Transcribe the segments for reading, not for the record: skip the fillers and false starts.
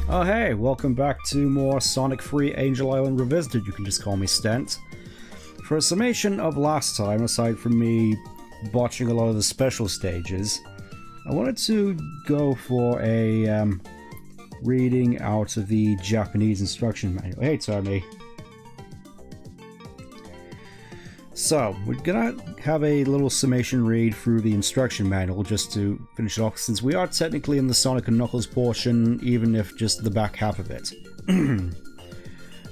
Oh hey, welcome back to more Sonic Free Angel Island Revisited, you can just call me Stent. For a summation of last time, aside from me botching a lot of the special stages, I wanted to go for a reading out of the Japanese instruction manual. Hey Tommy. So, we're gonna have a little summation read through the instruction manual just to finish it off, since we are technically in the Sonic and Knuckles portion, even if just the back half of it.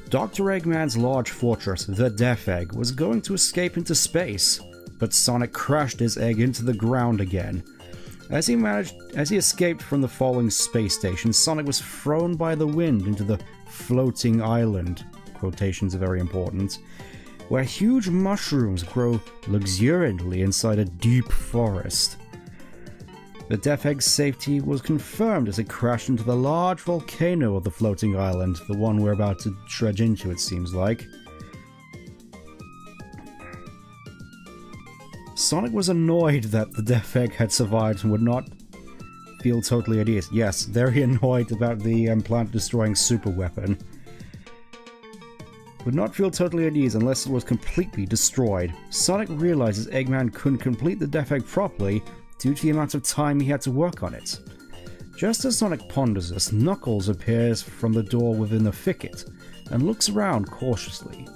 Dr. Eggman's large fortress, the Death Egg, was going to escape into space, but Sonic crashed his egg into the ground again. As he escaped from the falling space station, Sonic was thrown by the wind into the floating island, quotations are very important, where huge mushrooms grow luxuriantly inside a deep forest. The Death Egg's safety was confirmed as it crashed into the large volcano of the floating island, the one we're about to trudge into, it seems like. Sonic was annoyed that the Death Egg had survived and would not feel totally at ease. Yes, very annoyed about the planet-destroying super weapon. Would not feel totally at ease unless it was completely destroyed. Sonic realizes Eggman couldn't complete the Death Egg properly due to the amount of time he had to work on it. Just as Sonic ponders this, Knuckles appears from the door within the thicket and looks around cautiously.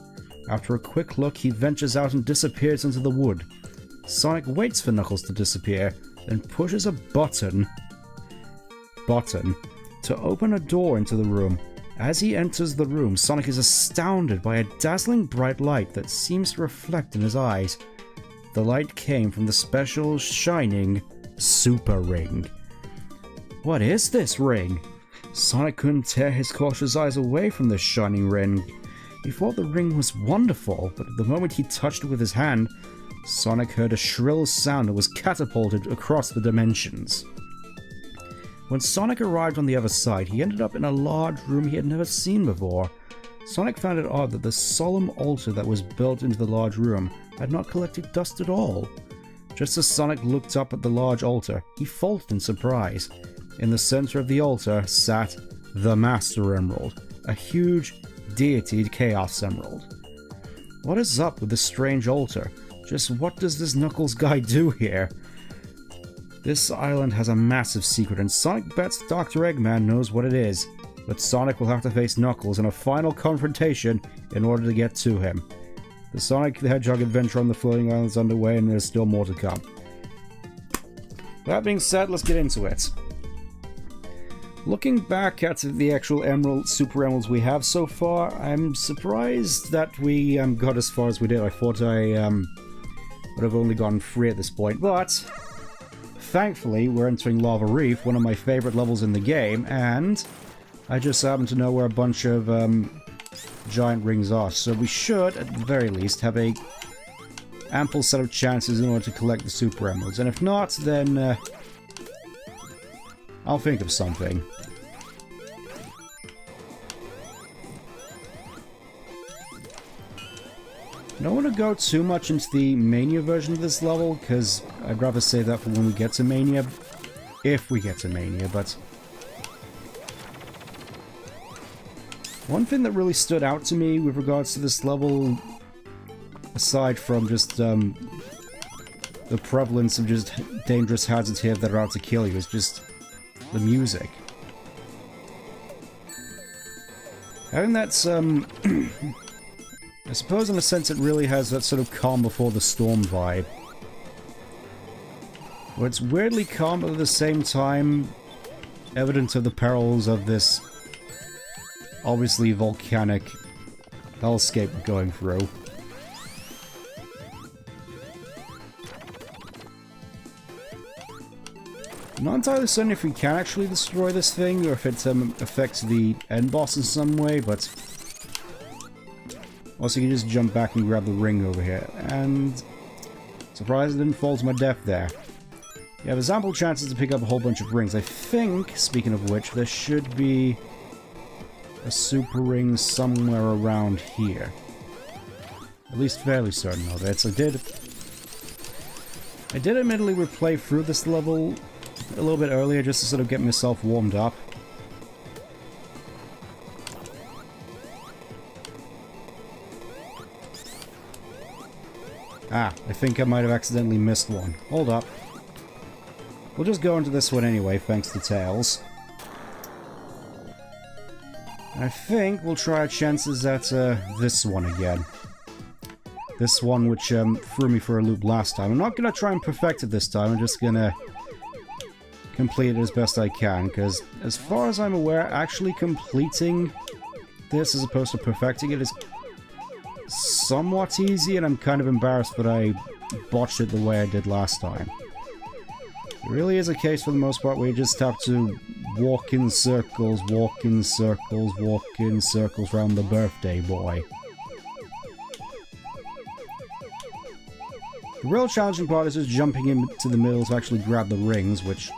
After a quick look, he ventures out and disappears into the wood. Sonic waits for Knuckles to disappear, then pushes a button to open a door into the room. As he enters the room, Sonic is astounded by a dazzling bright light that seems to reflect in his eyes. The light came from the special, shining Super Ring. What is this ring? Sonic couldn't tear his cautious eyes away from this shining ring. He thought the ring was wonderful, but the moment he touched it with his hand, Sonic heard a shrill sound and was catapulted across the dimensions. When Sonic arrived on the other side, he ended up in a large room he had never seen before. Sonic found it odd that the solemn altar that was built into the large room had not collected dust at all. Just as Sonic looked up at the large altar, he faltered in surprise. In the center of the altar sat the Master Emerald, a huge deity Chaos Emerald. What is up with this strange altar? Just what does this Knuckles guy do here? This island has a massive secret, and Sonic bets Dr. Eggman knows what it is. But Sonic will have to face Knuckles in a final confrontation in order to get to him. The Sonic the Hedgehog adventure on the floating island is underway, and there's still more to come. That being said, let's get into it. Looking back at the actual Super Emeralds we have so far, I'm surprised that we got as far as we did. I thought I would have only gotten 3 at this point, but thankfully, we're entering Lava Reef, one of my favorite levels in the game, and I just happen to know where a bunch of giant rings are, so we should, at the very least, have a ample set of chances in order to collect the Super Emeralds, and if not, then I'll think of something. I don't want to go too much into the Mania version of this level, because I'd rather save that for when we get to Mania. If we get to Mania, but one thing that really stood out to me with regards to this level, aside from just the prevalence of just dangerous hazards here that are out to kill you, is just the music. Having that, I suppose in a sense it really has that sort of calm before the storm vibe. Where it's weirdly calm, but at the same time evident of the perils of this obviously volcanic hellscape we're going through. I'm not entirely certain if we can actually destroy this thing, or if it affects the end boss in some way, but also, you can just jump back and grab the ring over here, and surprised it didn't fall to my death there. Yeah, there's ample chances to pick up a whole bunch of rings. I think, speaking of which, there should be a super ring somewhere around here. At least fairly certain of it. I did admittedly replay through this level a little bit earlier just to sort of get myself warmed up. Ah, I think I might have accidentally missed one. Hold up. We'll just go into this one anyway, thanks to Tails. I think we'll try our chances at this one again. This one which threw me for a loop last time. I'm not going to try and perfect it this time, I'm just going to complete it as best I can, because as far as I'm aware, actually completing this as opposed to perfecting it is somewhat easy, and I'm kind of embarrassed that I botched it the way I did last time. It really is a case for the most part where you just have to walk in circles, walk in circles, walk in circles around the birthday boy. The real challenging part is just jumping into the middle to actually grab the rings, which...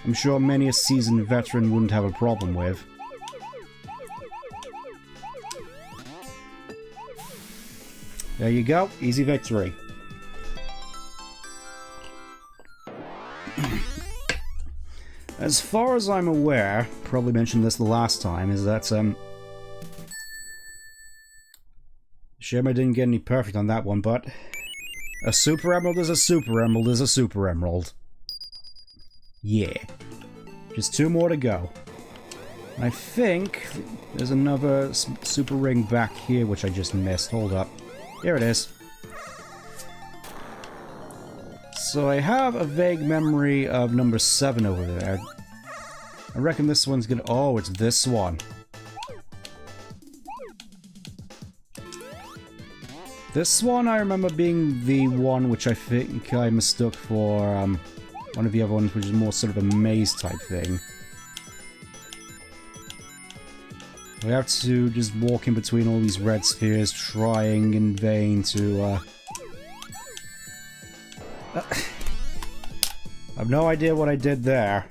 I'm sure many a seasoned veteran wouldn't have a problem with. There you go, easy victory. As far as I'm aware, probably mentioned this the last time, is that, shame I didn't get any perfect on that one, but a super emerald is a super emerald is a super emerald. Yeah. Just 2 more to go. I think there's another super ring back here which I just missed. Hold up. Here it is. So I have a vague memory of number 7 over there. I reckon this one's gonna... Oh, it's this one. This one I remember being the one which I think I mistook for one of the other ones, which is more sort of a maze type thing. We have to just walk in between all these red spheres, trying in vain to, I have no idea what I did there.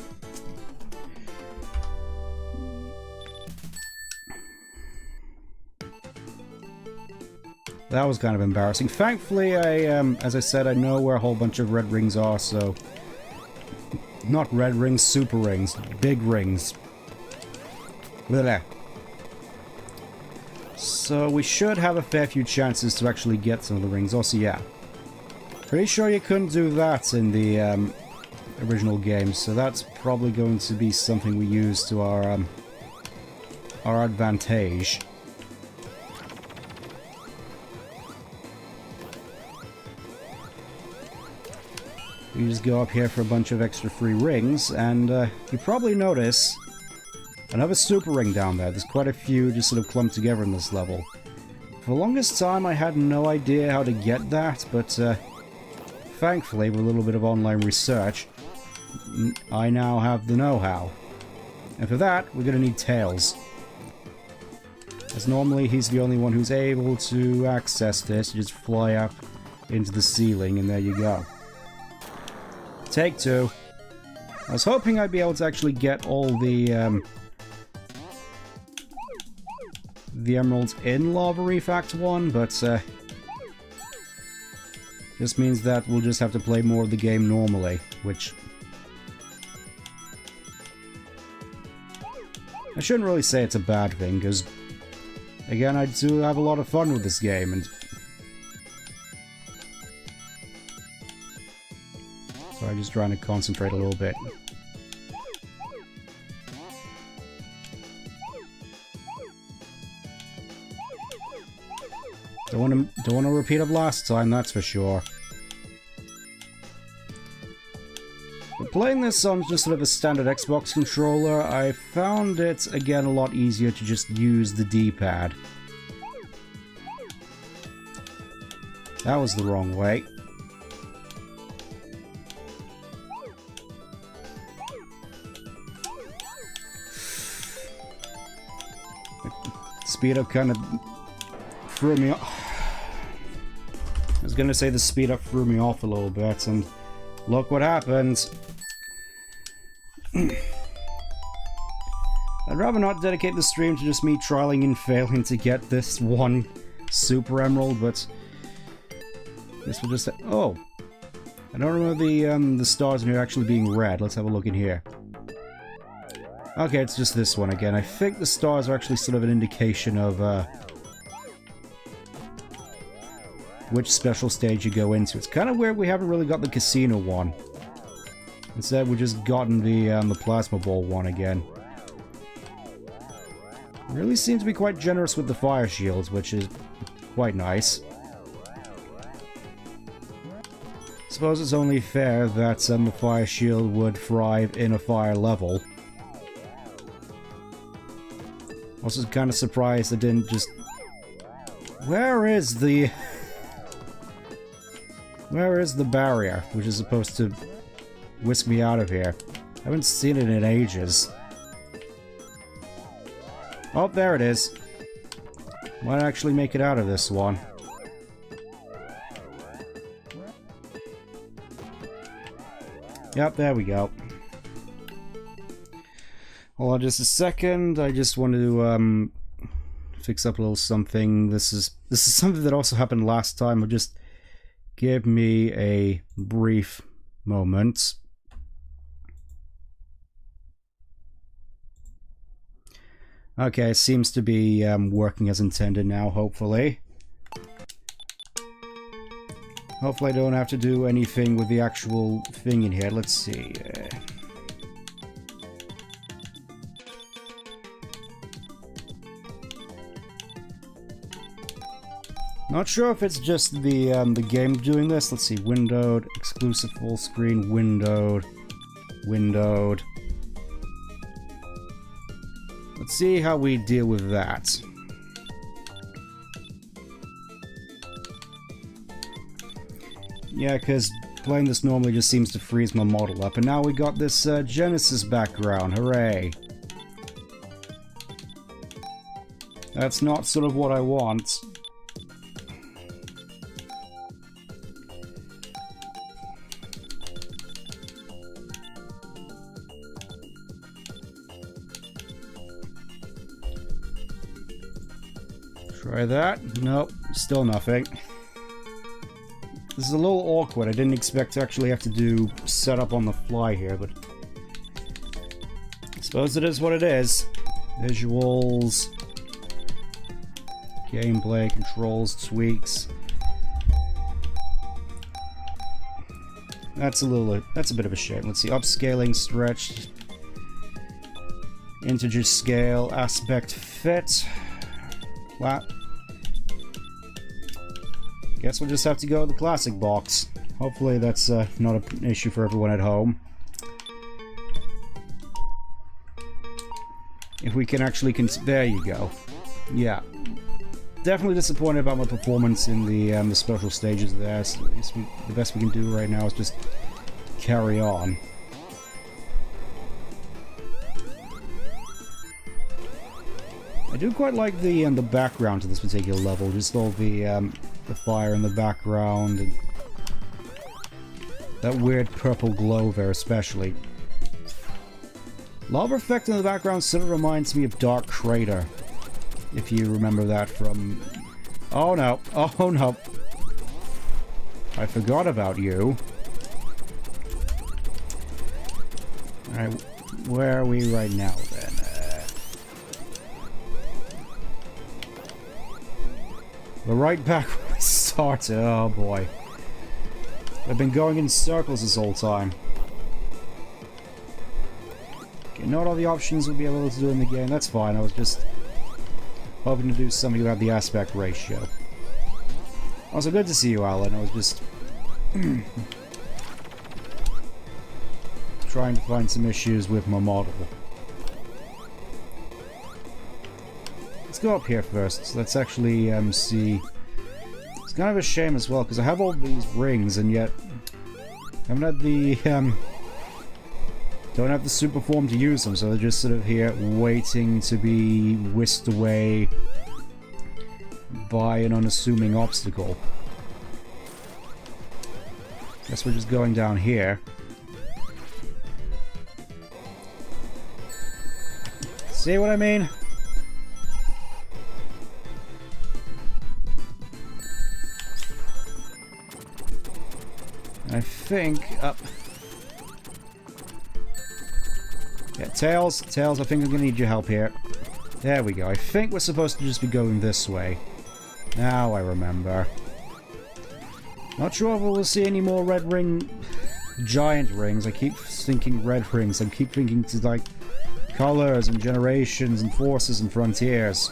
That was kind of embarrassing. Thankfully, as I said, I know where a whole bunch of red rings are, so... Not red rings, super rings. Big rings. Blah. So we should have a fair few chances to actually get some of the rings. Also, yeah. Pretty sure you couldn't do that in the original game, so that's probably going to be something we use to our advantage. You just go up here for a bunch of extra free rings, and you probably notice another super ring down there. There's quite a few just sort of clumped together in this level. For the longest time I had no idea how to get that, but thankfully with a little bit of online research, I now have the know-how. And for that, we're going to need Tails. As normally he's the only one who's able to access this. You just fly up into the ceiling and there you go. Take 2. I was hoping I'd be able to actually get all the emeralds in Lava Reef Act 1, but this means that we'll just have to play more of the game normally, which... I shouldn't really say it's a bad thing, because, again, I do have a lot of fun with this game, and... So I'm just trying to concentrate a little bit. Don't want to repeat of last time, that's for sure. But playing this on just sort of a standard Xbox controller, I found it, again, a lot easier to just use the D-pad. That was the wrong way. Speed up kind of threw me off. I was gonna say the speed up threw me off a little bit, and look what happened. I'd rather not dedicate the stream to just me trialing and failing to get this one super emerald, but this will just... Oh! I don't remember the stars in here actually being red. Let's have a look in here. Okay, it's just this one again. I think the stars are actually sort of an indication of which special stage you go into. It's kind of weird we haven't really got the casino one. Instead, we've just gotten the plasma ball one again. Really seems to be quite generous with the fire shields, which is quite nice. Suppose it's only fair that the fire shield would thrive in a fire level. Also kind of surprised it didn't just... Where is the barrier, which is supposed to whisk me out of here? I haven't seen it in ages. Oh, there it is. Might actually make it out of this one. Yep, there we go. Hold on just a second. I just want to fix up a little something. This is something that also happened last time. Just give me a brief moment. Okay, it seems to be working as intended now, hopefully. Hopefully I don't have to do anything with the actual thing in here. Let's see. Not sure if it's just the game doing this. Let's see. Windowed, exclusive full screen, windowed, windowed. Let's see how we deal with that. Yeah, because playing this normally just seems to freeze my model up, and now we got this Genesis background. Hooray! That's not sort of what I want. Try that. Nope, still nothing. This is a little awkward. I didn't expect to actually have to do setup on the fly here, but I suppose it is what it is. Visuals, gameplay, controls, tweaks. That's a bit of a shame. Let's see, upscaling, stretch, integer scale, aspect fit. Flat. Guess we'll just have to go with the classic box. Hopefully that's not an issue for everyone at home. If we can actually there you go. Yeah. Definitely disappointed about my performance in the special stages there. So the best we can do right now is just carry on. I do quite like the background to this particular level, just all the fire in the background, and that weird purple glow there especially. Lava effect in the background sort of reminds me of Dark Crater, if you remember that from... Oh no, oh no. I forgot about you. Alright, where are we right now then? The right back when we started. Oh boy. I've been going in circles this whole time. Okay, not all the options we'll be able to do in the game. That's fine. I was just hoping to do something about the aspect ratio. Also, good to see you, Alan. I was just trying to find some issues with my model. Let's go up here first. Let's actually see. It's kind of a shame as well, because I have all these rings, and yet I haven't had the don't have the super form to use them, so they're just sort of here waiting to be whisked away by an unassuming obstacle. Guess we're just going down here. See what I mean? I think up. Yeah, Tails, I think I'm gonna need your help here. There we go. I think we're supposed to just be going this way. Now I remember. Not sure if we'll see any more red ring... giant rings. I keep thinking red rings. I keep thinking to, like, colors and generations and forces and frontiers.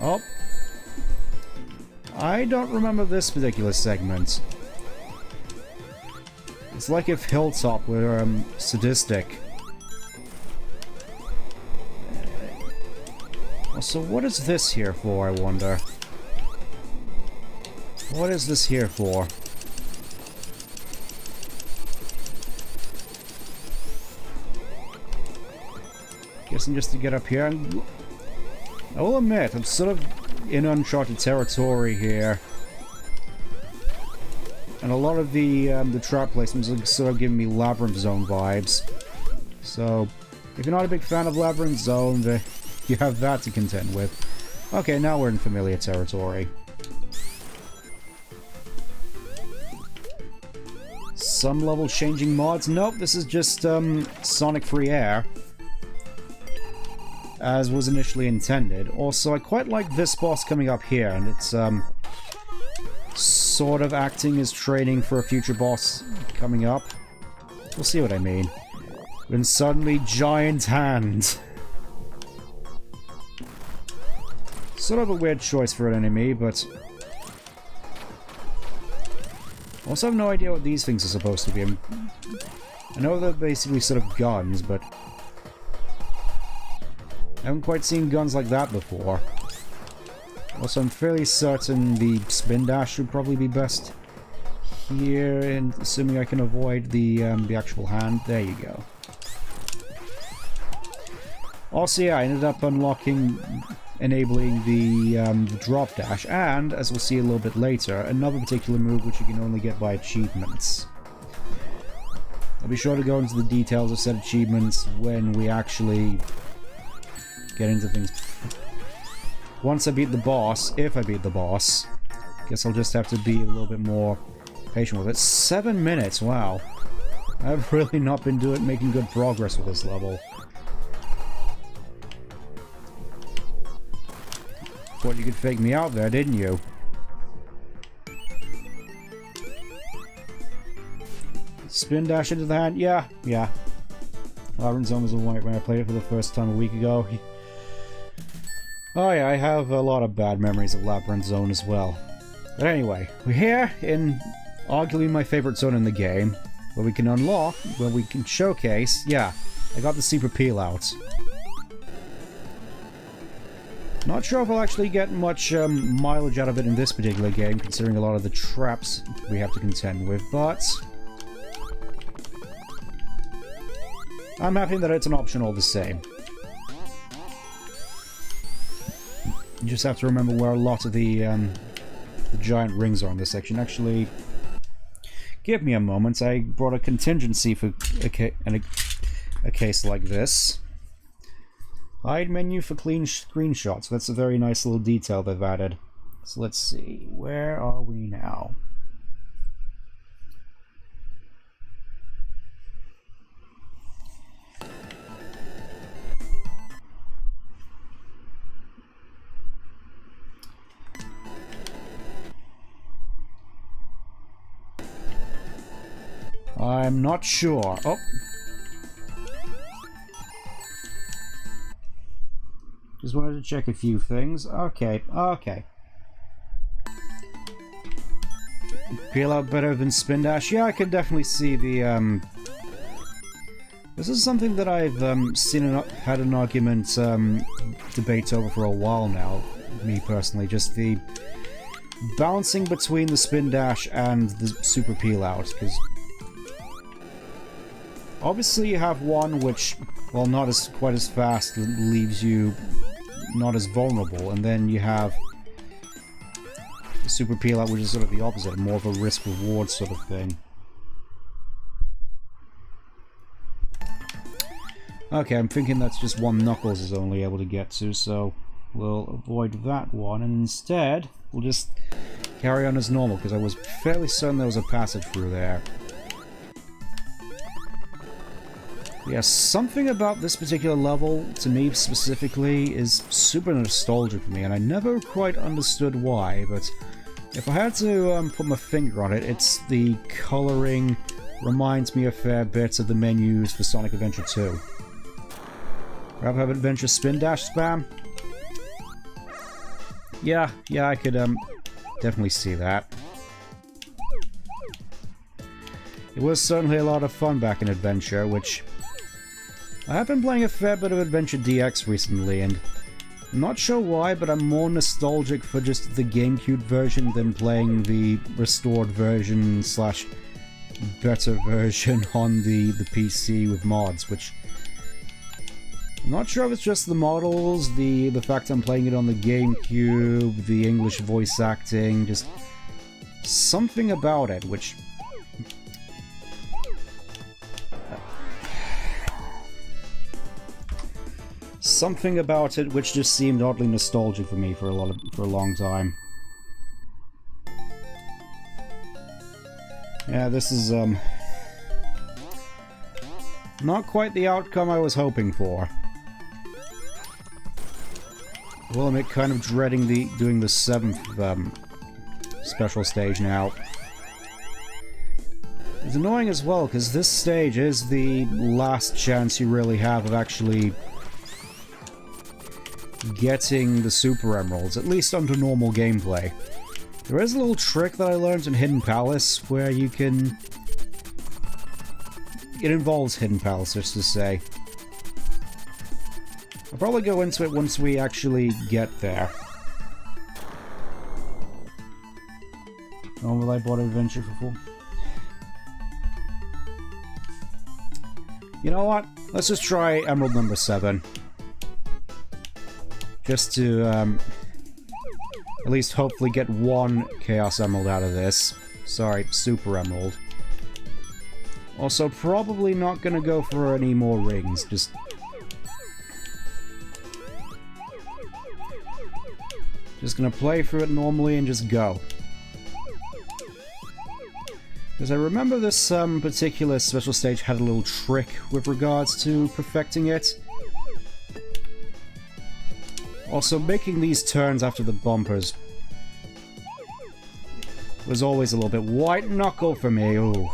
Oh. I don't remember this particular segment. It's like if Hilltop were, sadistic. So what is this here for, I wonder? What is this here for? Guessing just to get up here. And I will admit, I'm sort of in uncharted territory here. And a lot of the trap placements are sort of giving me Labyrinth Zone vibes. So, if you're not a big fan of Labyrinth Zone, you have that to contend with. Okay, now we're in familiar territory. Some level changing mods? Nope, this is just Sonic Free Air. As was initially intended. Also, I quite like this boss coming up here, and it's sort of acting as training for a future boss coming up. We'll see what I mean. Then suddenly, giant hand. Sort of a weird choice for an enemy, but... also have no idea what these things are supposed to be. I know they're basically sort of guns, but... I haven't quite seen guns like that before. Also, I'm fairly certain the spin dash would probably be best here, and assuming I can avoid the actual hand. There you go. Also, yeah, I ended up enabling the drop dash, and, as we'll see a little bit later, another particular move which you can only get by achievements. I'll be sure to go into the details of said achievements when we actually get into things. Once I beat the boss, if I beat the boss, guess I'll just have to be a little bit more patient with it. 7 minutes, wow. I've really not been making good progress with this level. Thought you could fake me out there, didn't you? Spin dash into the hand? Yeah. Labyrinth Zone was alright when I played it for the first time a week ago. Oh yeah, I have a lot of bad memories of Labyrinth Zone as well. But anyway, we're here in arguably my favorite zone in the game, where we can unlock, where we can showcase, yeah, I got the Super Peel out. Not sure if I'll actually get much mileage out of it in this particular game, considering a lot of the traps we have to contend with, but... I'm happy that it's an option all the same. You just have to remember where a lot of the giant rings are in this section. Actually, give me a moment. I brought a contingency for a case like this. Hide menu for clean screenshots. That's a very nice little detail they've added. So let's see. Where are we now? I'm not sure. Oh. Just wanted to check a few things. Okay. Peel out better than spin dash. Yeah, I can definitely see the, This is something that I've, had an argument, debate over for a while now, me personally. Just the balancing between the spin dash and the super peel out, because obviously you have one which, well, not quite as fast, leaves you not as vulnerable, and then you have the super peel out, which is sort of the opposite, more of a risk-reward sort of thing. Okay, I'm thinking that's just one Knuckles is only able to get to, so we'll avoid that one, and instead we'll just carry on as normal, because I was fairly certain there was a passage through there. Yeah, something about this particular level, to me specifically, is super nostalgic for me, and I never quite understood why, but if I had to put my finger on it, it's the coloring reminds me a fair bit of the menus for Sonic Adventure 2. Grab Have Adventure Spin Dash Spam? Yeah, I could definitely see that. It was certainly a lot of fun back in Adventure, which I have been playing a fair bit of Adventure DX recently, and I'm not sure why, but I'm more nostalgic for just the GameCube version than playing the restored version slash better version on the PC with mods, which I'm not sure if it's just the models, the fact I'm playing it on the GameCube, the English voice acting, just something about it, which something about it which just seemed oddly nostalgic for me for a long time. Yeah, this is not quite the outcome I was hoping for. Well, I'm kind of dreading doing the 7th special stage now. It's annoying as well because this stage is the last chance you really have of actually getting the Super Emeralds, at least under normal gameplay. There is a little trick that I learned in Hidden Palace where you can... It involves Hidden Palace, just to say. I'll probably go into it once we actually get there. Oh, will I bought Adventure for full? You know what? Let's just try Emerald number 7. Just to, at least hopefully get one Chaos Emerald out of this. Sorry, Super Emerald. Also, probably not gonna go for any more rings, just gonna play through it normally and just go. Because I remember this particular special stage had a little trick with regards to perfecting it. Also, making these turns after the bumpers was always a little bit white knuckle for me. Ooh.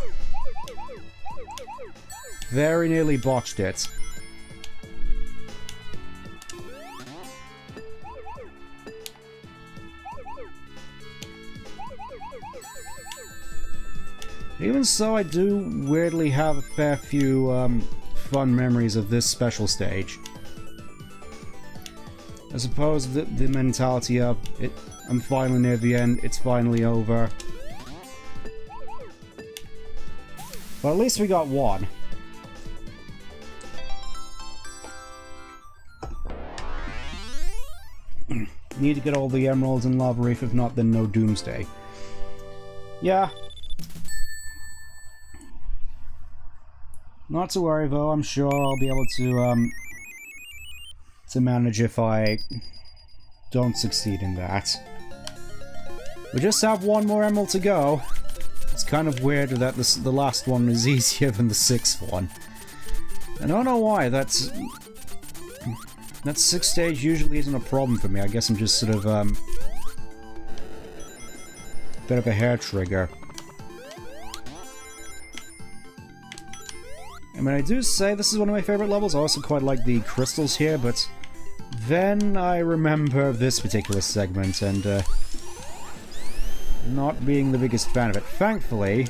Very nearly botched it. Even so, I do weirdly have a fair few fun memories of this special stage. I suppose the mentality of it, I'm finally near the end, it's finally over. But at least we got one. Need to get all the emeralds in Lava Reef, if not then no Doomsday. Yeah. Not to worry though, I'm sure I'll be able to manage if I don't succeed in that. We just have one more emerald to go. It's kind of weird that the last one is easier than the 6th one. I don't know why, that 6th stage usually isn't a problem for me. I guess I'm just sort of, bit of a hair trigger. I mean, I do say this is one of my favorite levels. I also quite like the crystals here, but then I remember this particular segment and not being the biggest fan of it. Thankfully,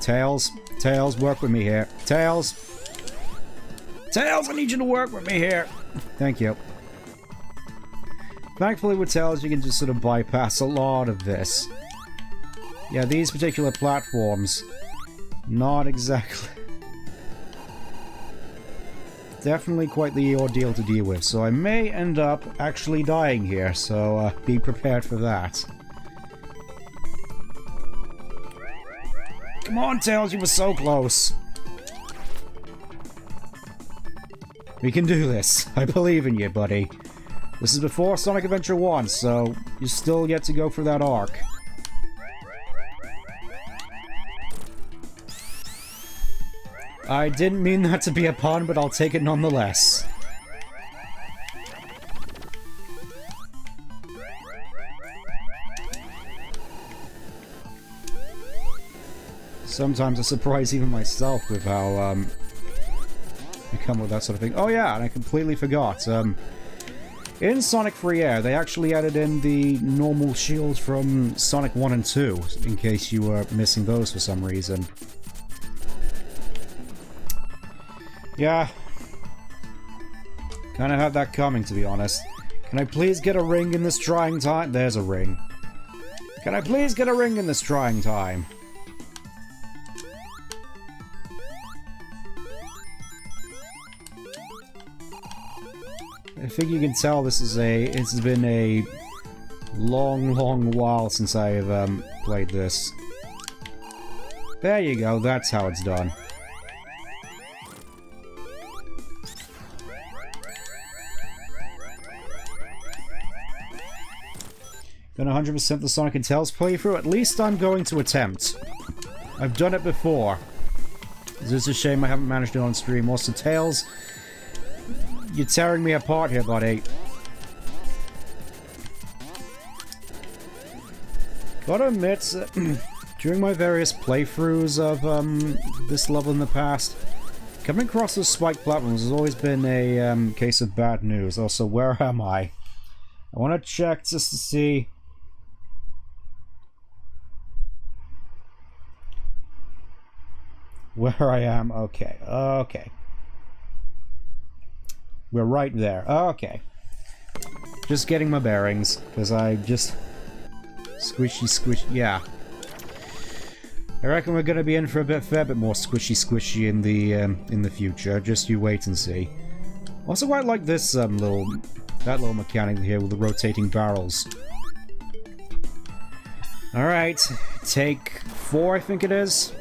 Tails, work with me here. Tails, I need you to work with me here. Thank you. Thankfully, with Tails, you can just sort of bypass a lot of this. Yeah, these particular platforms, not exactly. Definitely quite the ordeal to deal with, so I may end up actually dying here, so be prepared for that. Come on, Tails, you were so close! We can do this. I believe in you, buddy. This is before Sonic Adventure 1, so you still get to go for that arc. I didn't mean that to be a pun, but I'll take it nonetheless. Sometimes I surprise even myself with how, I come with that sort of thing. Oh yeah, and I completely forgot, in Sonic Free Air, they actually added in the normal shields from Sonic 1 and 2, in case you were missing those for some reason. Yeah. Kinda had that coming, to be honest. Can I please get a ring in this trying time? There's a ring. Can I please get a ring in this trying time? I think you can tell this is it's been a long while since I've played this. There you go, that's how it's done. Gonna 100% the Sonic and Tails playthrough? At least I'm going to attempt. I've done it before. It's just a shame I haven't managed it on stream. Also, Tails, you're tearing me apart here, buddy. Gotta admit, during my various playthroughs of this level in the past, coming across those spiked platforms has always been a case of bad news. Also, where am I? I want to check just to see. Where I am. Okay, okay. We're right there. Okay. Just getting my bearings, because I just... Squishy. Yeah. I reckon we're gonna be in for a fair bit more squishy in the future. Just you wait and see. Also quite like this that little mechanic here with the rotating barrels. Alright. Take 4, I think it is.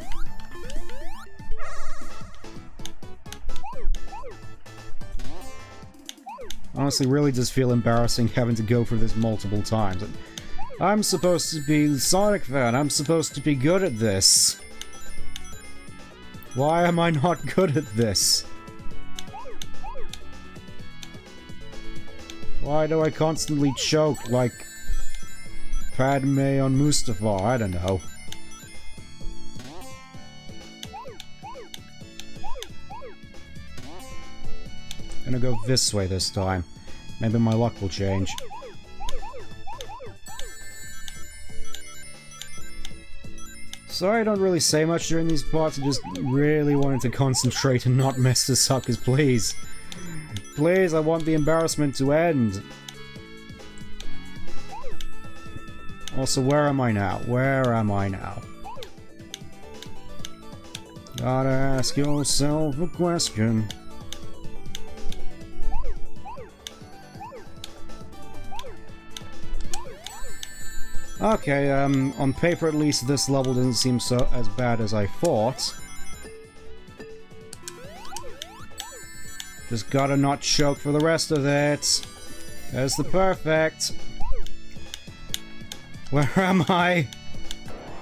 Honestly, really does feel embarrassing having to go through this multiple times. I'm supposed to be the Sonic fan. I'm supposed to be good at this. Why am I not good at this? Why do I constantly choke like Padme on Mustafar? I don't know. Gonna go this way this time. Maybe my luck will change. Sorry I don't really say much during these parts, I just really wanted to concentrate and not mess this up, because please. Please, I want the embarrassment to end. Also, where am I now? Where am I now? Gotta ask yourself a question. Okay, on paper at least this level doesn't seem so as bad as I thought. Just gotta not choke for the rest of it. There's the perfect. Where am I?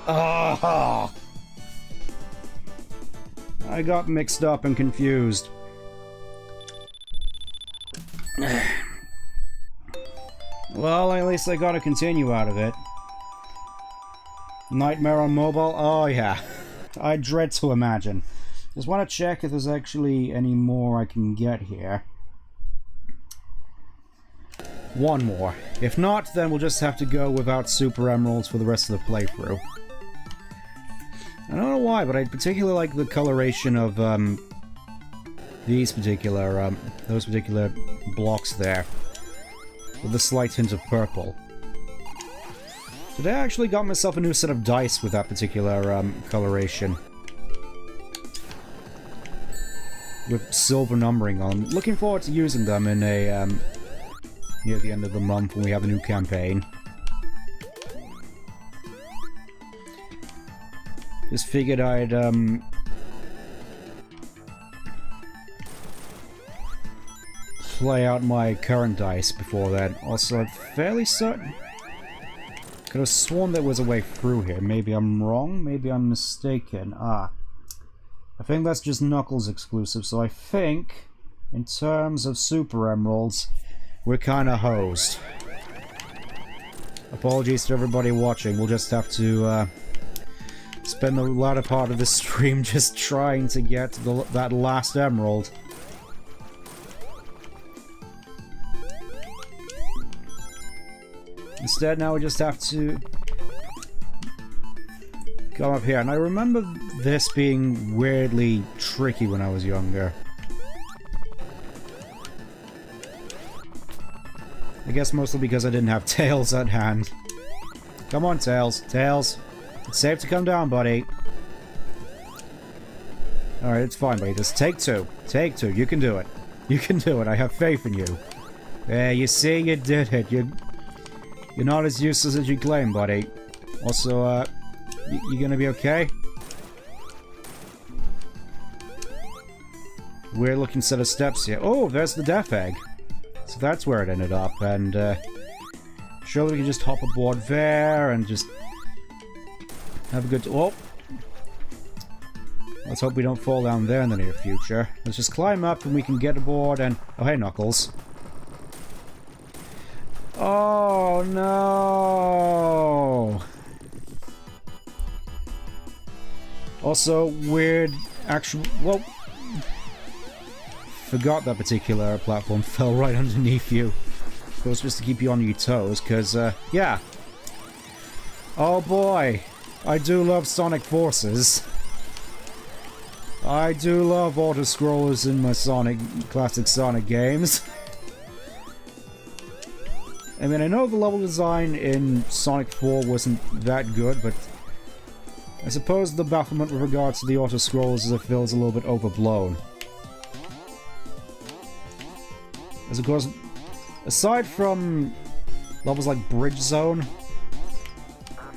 Oh! I got mixed up and confused. Well, at least I got a continue out of it. Nightmare on mobile? Oh yeah. I dread to imagine. Just want to check if there's actually any more I can get here. One more. If not, then we'll just have to go without Super Emeralds for the rest of the playthrough. I don't know why, but I particularly like the coloration of these particular, those particular blocks there. With a slight hint of purple. Today I actually got myself a new set of dice with that particular coloration. With silver numbering on. Looking forward to using them in a near the end of the month when we have a new campaign. Just figured I'd play out my current dice before that. Also, I'm fairly certain. Could have sworn there was a way through here. Maybe I'm wrong. Maybe I'm mistaken. Ah. I think that's just Knuckles exclusive, so I think, in terms of Super Emeralds, we're kinda hosed. Apologies to everybody watching, we'll just have to, spend the latter part of this stream just trying to get that last emerald. Instead, now we just have to go up here. And I remember this being weirdly tricky when I was younger. I guess mostly because I didn't have Tails at hand. Come on, Tails. Tails. It's safe to come down, buddy. Alright, it's fine, buddy. Just take two. Take two. You can do it. You can do it. I have faith in you. There, you see? You did it. You're not as useless as you claim, buddy. Also, you gonna be okay? Weird looking set of steps here. Oh, there's the death egg. So that's where it ended up, and, surely we can just hop aboard there and just have a good... Oh! Let's hope we don't fall down there in the near future. Let's just climb up and we can get aboard and... Oh, hey, Knuckles. Oh, no! Also, weird actual... Whoa! Forgot that particular platform fell right underneath you. Of course, just to keep you on your toes, because, yeah. Oh boy! I do love Sonic Forces. I do love auto-scrollers in my classic Sonic games. I mean, I know the level design in Sonic 4 wasn't that good, but I suppose the bafflement with regards to the auto-scrollers is it feels a little bit overblown. As of course, aside from levels like Bridge Zone,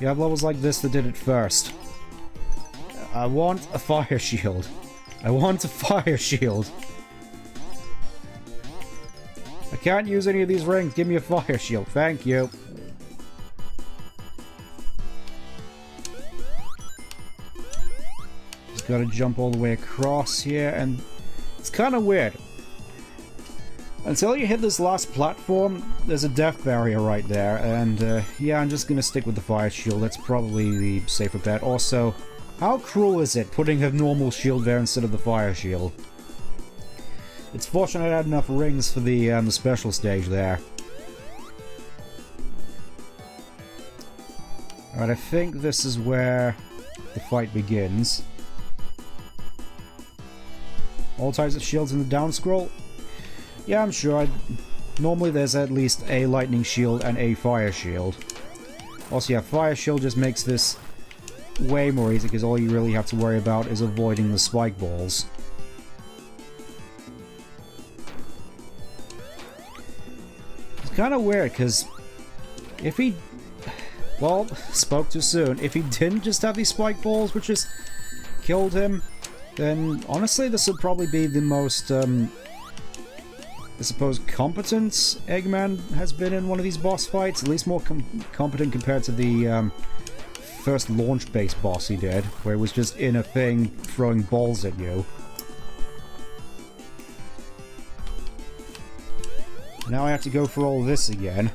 you have levels like this that did it first. I want a fire shield. I want a fire shield. I can't use any of these rings. Give me a fire shield. Thank you. Just gotta jump all the way across here, and it's kind of weird. Until you hit this last platform, there's a death barrier right there, and yeah, I'm just gonna stick with the fire shield. That's probably the safer bet. Also, how cruel is it putting a normal shield there instead of the fire shield? It's fortunate I had enough rings for the special stage there. Alright, I think this is where the fight begins. All types of shields in the down scroll? Yeah, I'm sure. Normally there's at least a lightning shield and a fire shield. Also, yeah, fire shield just makes this way more easy because all you really have to worry about is avoiding the spike balls. It's kind of weird because if he... Well, spoke too soon. If he didn't just have these spike balls which just killed him, then honestly this would probably be the most... I suppose competent Eggman has been in one of these boss fights, at least more competent compared to the first launch-based boss he did, where it was just in a thing throwing balls at you. Now I have to go for all this again.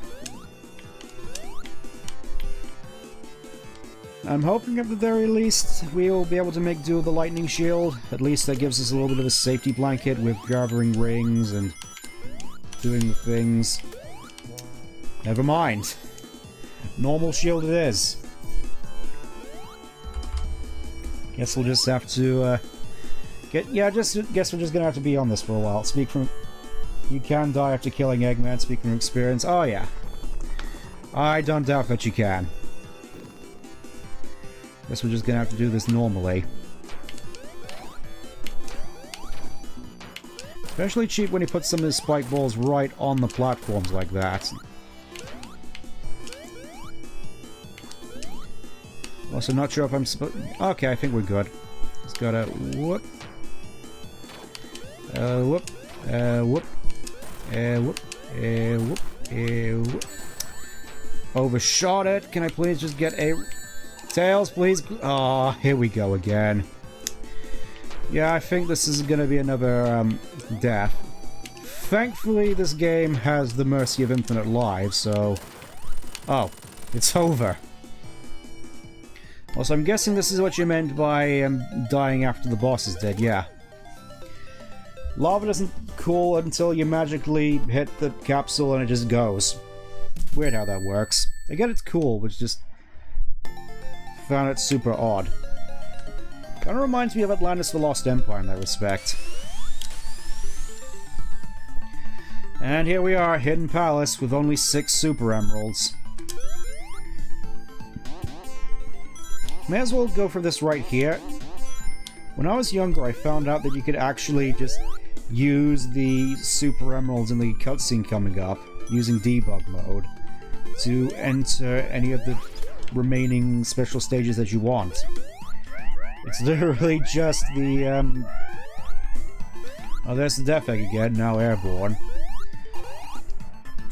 I'm hoping at the very least we'll be able to make do with the lightning shield. At least that gives us a little bit of a safety blanket with gathering rings and doing the things. Never mind. Normal shield it is. Guess we'll just have to guess we're just gonna have to be on this for a while. Speak from... You can die after killing Eggman, speak from experience. Oh yeah. I don't doubt that you can. Guess we're just gonna have to do this normally. Especially cheap when he puts some of his spike balls right on the platforms like that. Also, not sure if I'm supposed... Okay, I think we're good. Just gotta... Whoop. Whoop. Whoop. Whoop. Whoop. Whoop. Overshot it. Can I please just get a... Tails, please? Ah, here we go again. Yeah, I think this is gonna be another death. Thankfully, this game has the mercy of infinite lives, so... Oh, it's over. Also, I'm guessing this is what you meant by dying after the boss is dead, yeah. Lava doesn't cool until you magically hit the capsule and it just goes. Weird how that works. I get it's cool, but just... found it super odd. Kinda reminds me of Atlantis the Lost Empire in that respect. And here we are, Hidden Palace, with only 6 Super Emeralds. May as well go for this right here. When I was younger, I found out that you could actually just use the Super Emeralds in the cutscene coming up, using debug mode, to enter any of the remaining special stages that you want. It's literally just the, Oh, there's the Death Egg again, now airborne.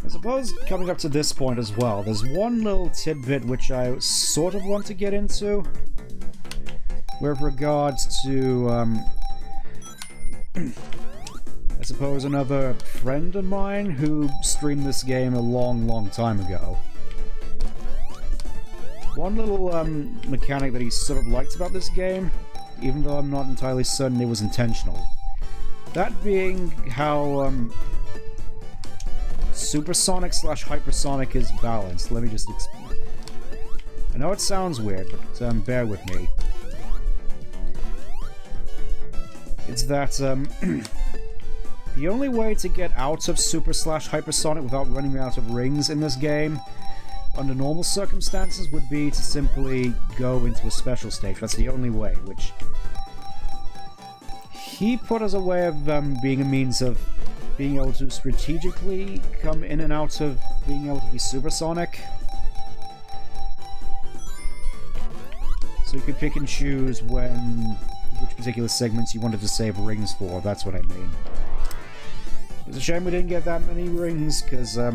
I suppose coming up to this point as well, there's one little tidbit which I sort of want to get into. With regards to, I suppose another friend of mine who streamed this game a long time ago. One little mechanic that he sort of liked about this game, even though I'm not entirely certain it was intentional. That being how supersonic / hypersonic is balanced. Let me just explain. I know it sounds weird, but bear with me. It's that the only way to get out of super / hypersonic without running out of rings in this game under normal circumstances would be to simply go into a special stage. That's the only way, which he put as a way of being a means of being able to strategically come in and out of being able to be supersonic. So you could pick and choose which particular segments you wanted to save rings for, that's what I mean. It's a shame we didn't get that many rings, because it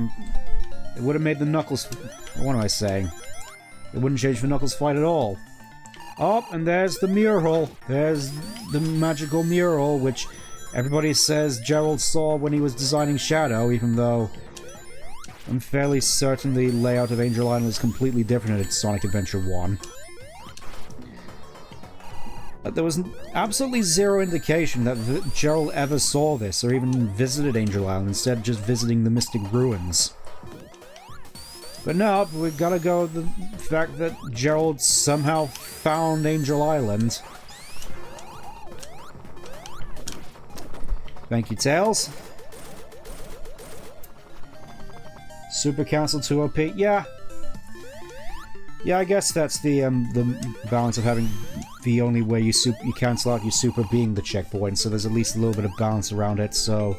would have made the Knuckles... What am I saying? It wouldn't change the Knuckles fight at all. Oh, and there's the mural. There's the magical mural, which everybody says Gerald saw when he was designing Shadow, even though I'm fairly certain the layout of Angel Island is completely different in Sonic Adventure 1. But there was absolutely zero indication that Gerald ever saw this, or even visited Angel Island, instead just visiting the Mystic Ruins. But no, we've got to go with the fact that Gerald somehow found Angel Island. Thank you, Tails. Super Council 2 OP, yeah. Yeah, I guess that's the balance of having the only way you cancel out your super being the checkpoint, so there's at least a little bit of balance around it, so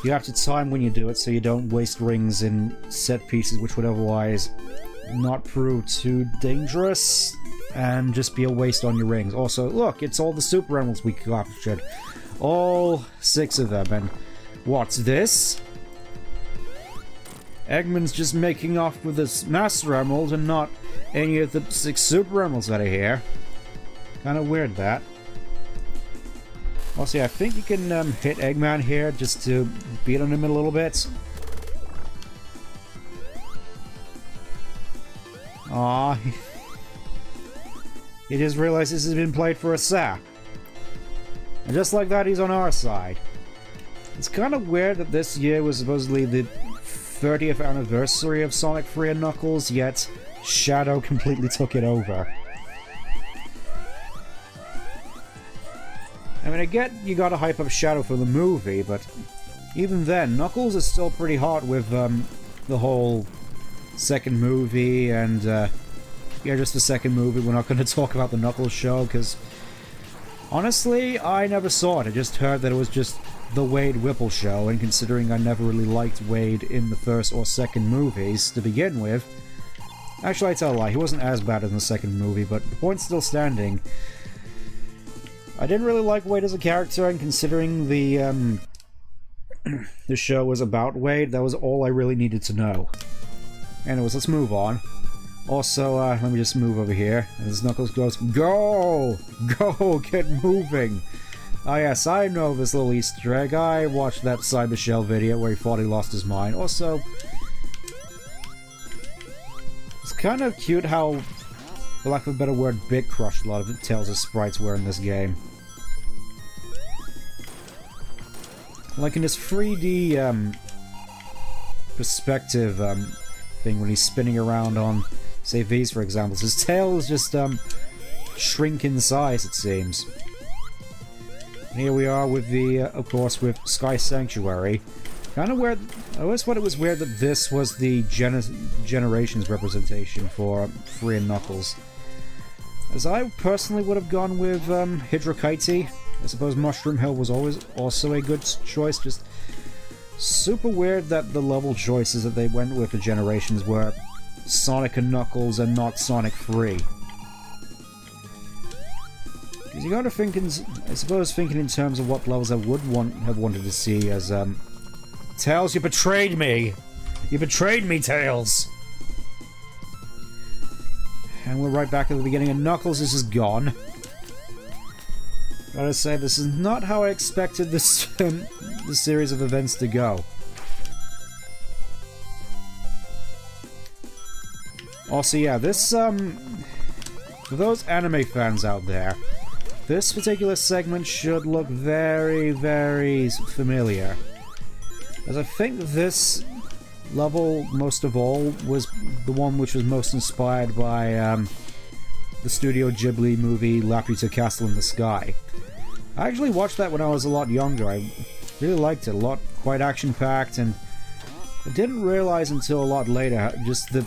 you have to time when you do it so you don't waste rings in set pieces which would otherwise not prove too dangerous and just be a waste on your rings. Also, look, it's all the Super Emeralds we captured. All 6 of them, and what's this? Eggman's just making off with this Master Emerald and not any of the 6 Super Emeralds that are here. Kinda weird, that. Also, yeah, I think you can hit Eggman here just to beat on him a little bit. Aww. He just realized this has been played for a sap. And just like that, he's on our side. It's kind of weird that this year was supposedly the 30th anniversary of Sonic 3 and Knuckles, yet Shadow completely took it over. I mean, I get you gotta hype up Shadow for the movie, but even then, Knuckles is still pretty hot with the whole second movie, and yeah, just the second movie. We're not going to talk about the Knuckles show, because honestly, I never saw it. I just heard that it was just the Wade Whipple show, and considering I never really liked Wade in the first or second movies to begin with... Actually, I tell a lie, he wasn't as bad in the second movie, but the point's still standing. I didn't really like Wade as a character, and considering the show was about Wade, that was all I really needed to know. Anyways, let's move on. Also, let me just move over here. As Knuckles goes, go! Go! Get moving! Oh yes, I know this little Easter egg. I watched that Cyber Shell video where he thought he lost his mind. Also, it's kind of cute how, for lack of a better word, bit crushed a lot of Tails' sprites were in this game. Like in this 3D perspective thing when he's spinning around on, say, these for example, his tail is just shrink in size, it seems. And here we are with the, of course, with Sky Sanctuary. Kind of weird. I always thought it was weird that this was the Generations representation for Furry and Knuckles. As I personally would have gone with Hydrokite. I suppose Mushroom Hill was always also a good choice. Just super weird that the level choices that they went with for Generations were Sonic and Knuckles and not Sonic 3. Because you gotta think in, I suppose, thinking in terms of what levels I would have wanted to see as, Tails, you betrayed me! You betrayed me, Tails! And we're right back at the beginning, and Knuckles is just gone. Gotta say, this is not how I expected this, this series of events to go. Also, yeah, this, for those anime fans out there, this particular segment should look very, very familiar. As I think this level, most of all, was the one which was most inspired by the Studio Ghibli movie Laputa Castle in the Sky. I actually watched that when I was a lot younger. I really liked it a lot, quite action-packed, and I didn't realize until a lot later just the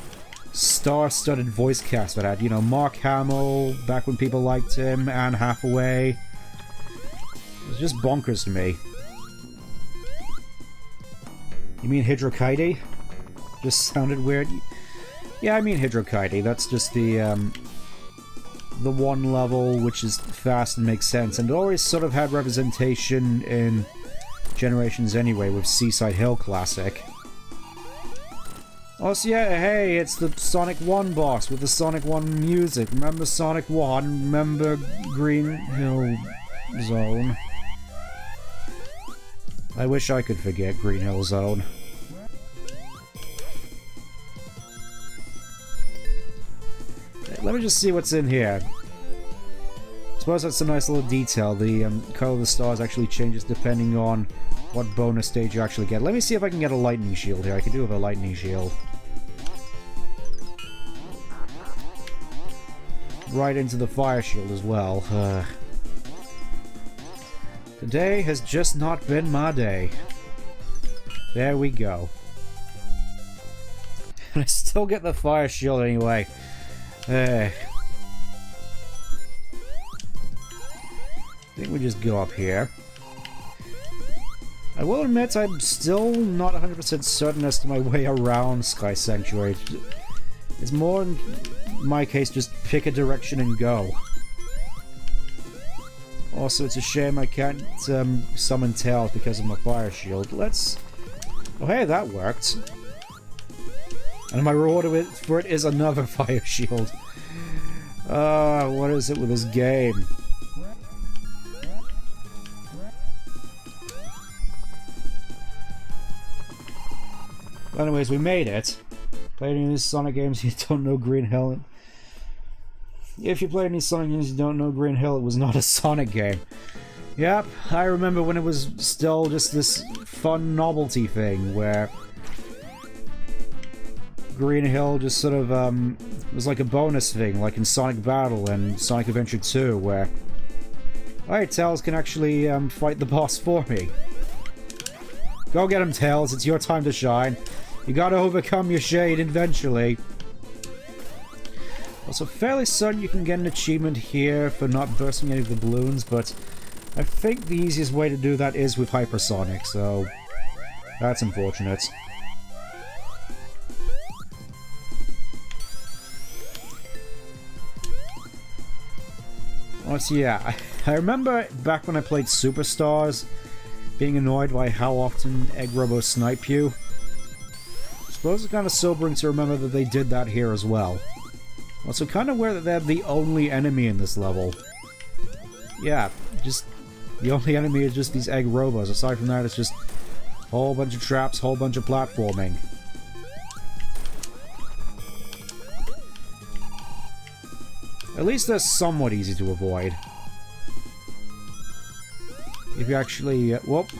star-studded voice cast that had. You know, Mark Hamill, back when people liked him, Anne Hathaway. It was just bonkers to me. You mean Hydrokite? Just sounded weird. Yeah, I mean Hydrokite. That's just the one level which is fast and makes sense, and it always sort of had representation in Generations anyway with Seaside Hill Classic. Also, yeah, hey, it's the Sonic 1 boss with the Sonic 1 music. Remember Sonic 1? Remember Green Hill Zone? I wish I could forget Green Hill Zone. Let me just see what's in here. I suppose that's a nice little detail. The color of the stars actually changes depending on what bonus stage you actually get. Let me see if I can get a lightning shield here. I can do with a lightning shield. Right into the fire shield as well. Today has just not been my day. There we go. And I still get the fire shield anyway. I think we just go up here. I will admit I'm still not 100% certain as to my way around Sky Sanctuary. It's more, in my case, just pick a direction and go. Also, it's a shame I can't summon Tails because of my fire shield. Let's... Oh hey, that worked. And my reward for it is another fire shield. What is it with this game? But anyways, we made it. Played any of these Sonic games, you don't know Green Hill. If you played any Sonic games, you don't know Green Hill, it was not a Sonic game. Yep, I remember when it was still just this fun novelty thing where Green Hill just sort of was like a bonus thing, like in Sonic Battle and Sonic Adventure 2, where alright, Tails can actually fight the boss for me. Go get him, Tails, it's your time to shine. You gotta overcome your shade eventually. Also, fairly certain you can get an achievement here for not bursting any of the balloons, but I think the easiest way to do that is with Hypersonic, so that's unfortunate. Also, yeah, I remember back when I played Superstars, being annoyed by how often Egg Robo snipe you. I suppose it's kind of sobering to remember that they did that here as well. Also, kind of weird that they're the only enemy in this level. Yeah, just The only enemy is just these egg robots. Aside from that, it's just a whole bunch of traps, whole bunch of platforming. At least they're somewhat easy to avoid. If you actually... whoop.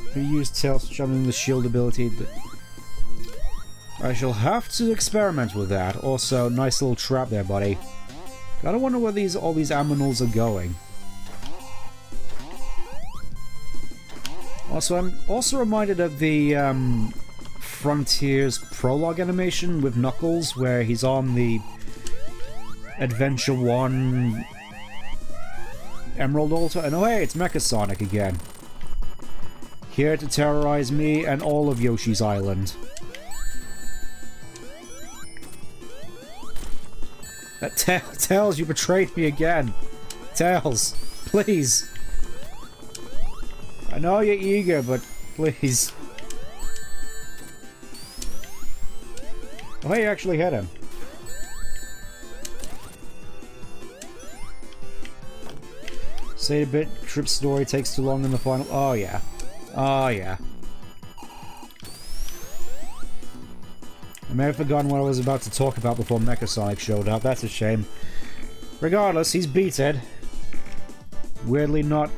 If you use Tails jumping the shield ability... I shall have to experiment with that. Also, nice little trap there, buddy. Gotta wonder where all these aminals are going. Also, I'm also reminded of the Frontiers prologue animation with Knuckles, where he's on the Adventure 1 Emerald Altar. And oh hey, it's Mecha Sonic again. Here to terrorize me and all of Yoshi's Island. Tails, you betrayed me again. Tails, please. I know you're eager, but please. Oh, hey, you actually hit him. Say a bit, trip story takes too long in the final. Oh, yeah. Oh, yeah. I may have forgotten what I was about to talk about before Mecha Sonic showed up. That's a shame. Regardless, he's beaten. Weirdly not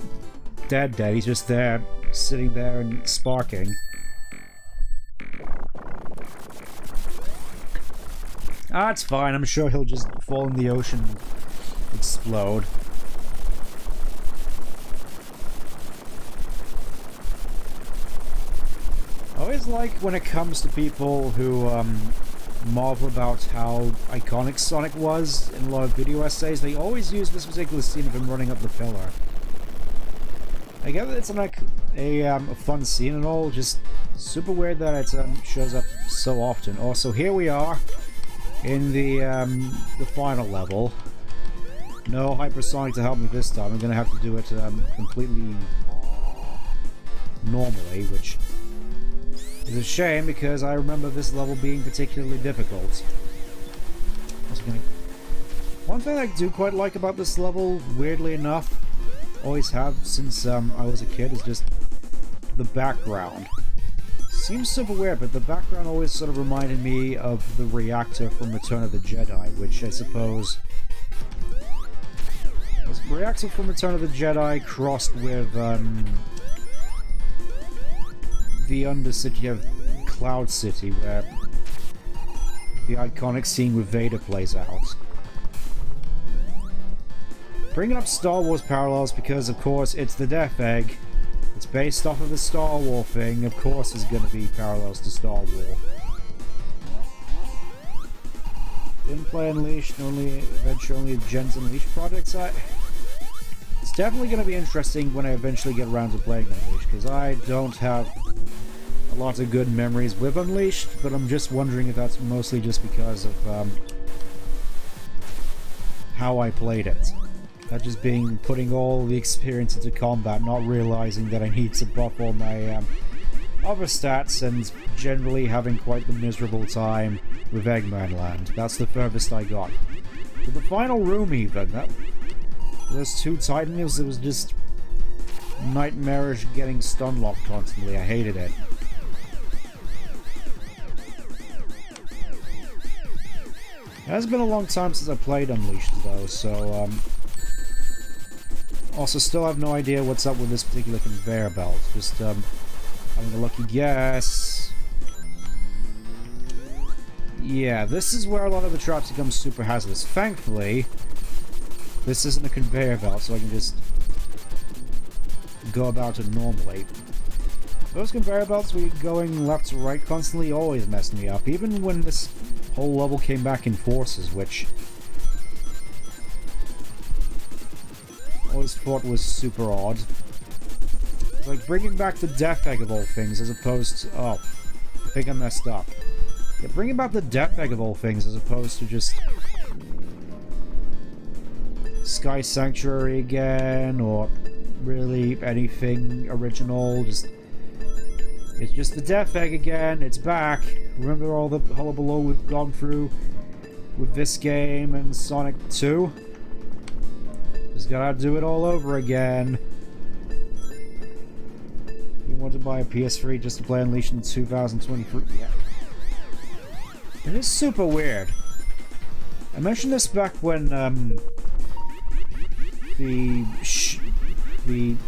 dead. He's just there, sitting there and sparking. Ah, it's fine. I'm sure he'll just fall in the ocean and explode. I always like when it comes to people who marvel about how iconic Sonic was in a lot of video essays, they always use this particular scene of him running up the pillar. I get that it's like a fun scene and all, just super weird that it shows up so often. Also, here we are in the final level. No Hypersonic to help me this time. I'm gonna have to do it completely normally, which is a shame because I remember this level being particularly difficult. One thing I do quite like about this level, weirdly enough, always have since I was a kid, is just the background. Seems super weird, but the background always sort of reminded me of the reactor from Return of the Jedi, which I suppose was the reactor from Return of the Jedi crossed with the Undercity of Cloud City, where the iconic scene with Vader plays out. Bringing up Star Wars parallels because, of course, it's the Death Egg. It's based off of the Star Wars thing. Of course there's going to be parallels to Star Wars. Didn't play Unleashed, eventually only Gens Unleashed projects. It's definitely going to be interesting when I eventually get around to playing Unleashed, because I don't have a lot of good memories with Unleashed, but I'm just wondering if that's mostly just because of how I played it. That just being putting all the experience into combat, not realizing that I need to buff all my other stats, and generally having quite the miserable time with Eggman Land. That's the furthest I got. But the final room even, those two Titans, it was just nightmarish getting stun locked constantly. I hated it. It has been a long time since I played Unleashed though, so also, still have no idea what's up with this particular conveyor belt. Just, having a lucky guess. Yeah, this is where a lot of the traps become super hazardous. Thankfully, this isn't a conveyor belt, so I can just go about it normally. Those conveyor belts were going left to right constantly always messed me up, even when this whole level came back in forces, which always thought was super odd. Like bringing back the Death Egg of all things as opposed to... Oh, I think I messed up. Yeah, bringing back the Death Egg of all things as opposed to just Sky Sanctuary again, or really anything original. It's just the Death Egg again, it's back. Remember all the hullabaloo we've gone through? with this game and Sonic 2. Just gotta do it all over again. You want to buy a PS3 just to play Unleashed in 2023? Yeah. It is super weird. I mentioned this back when the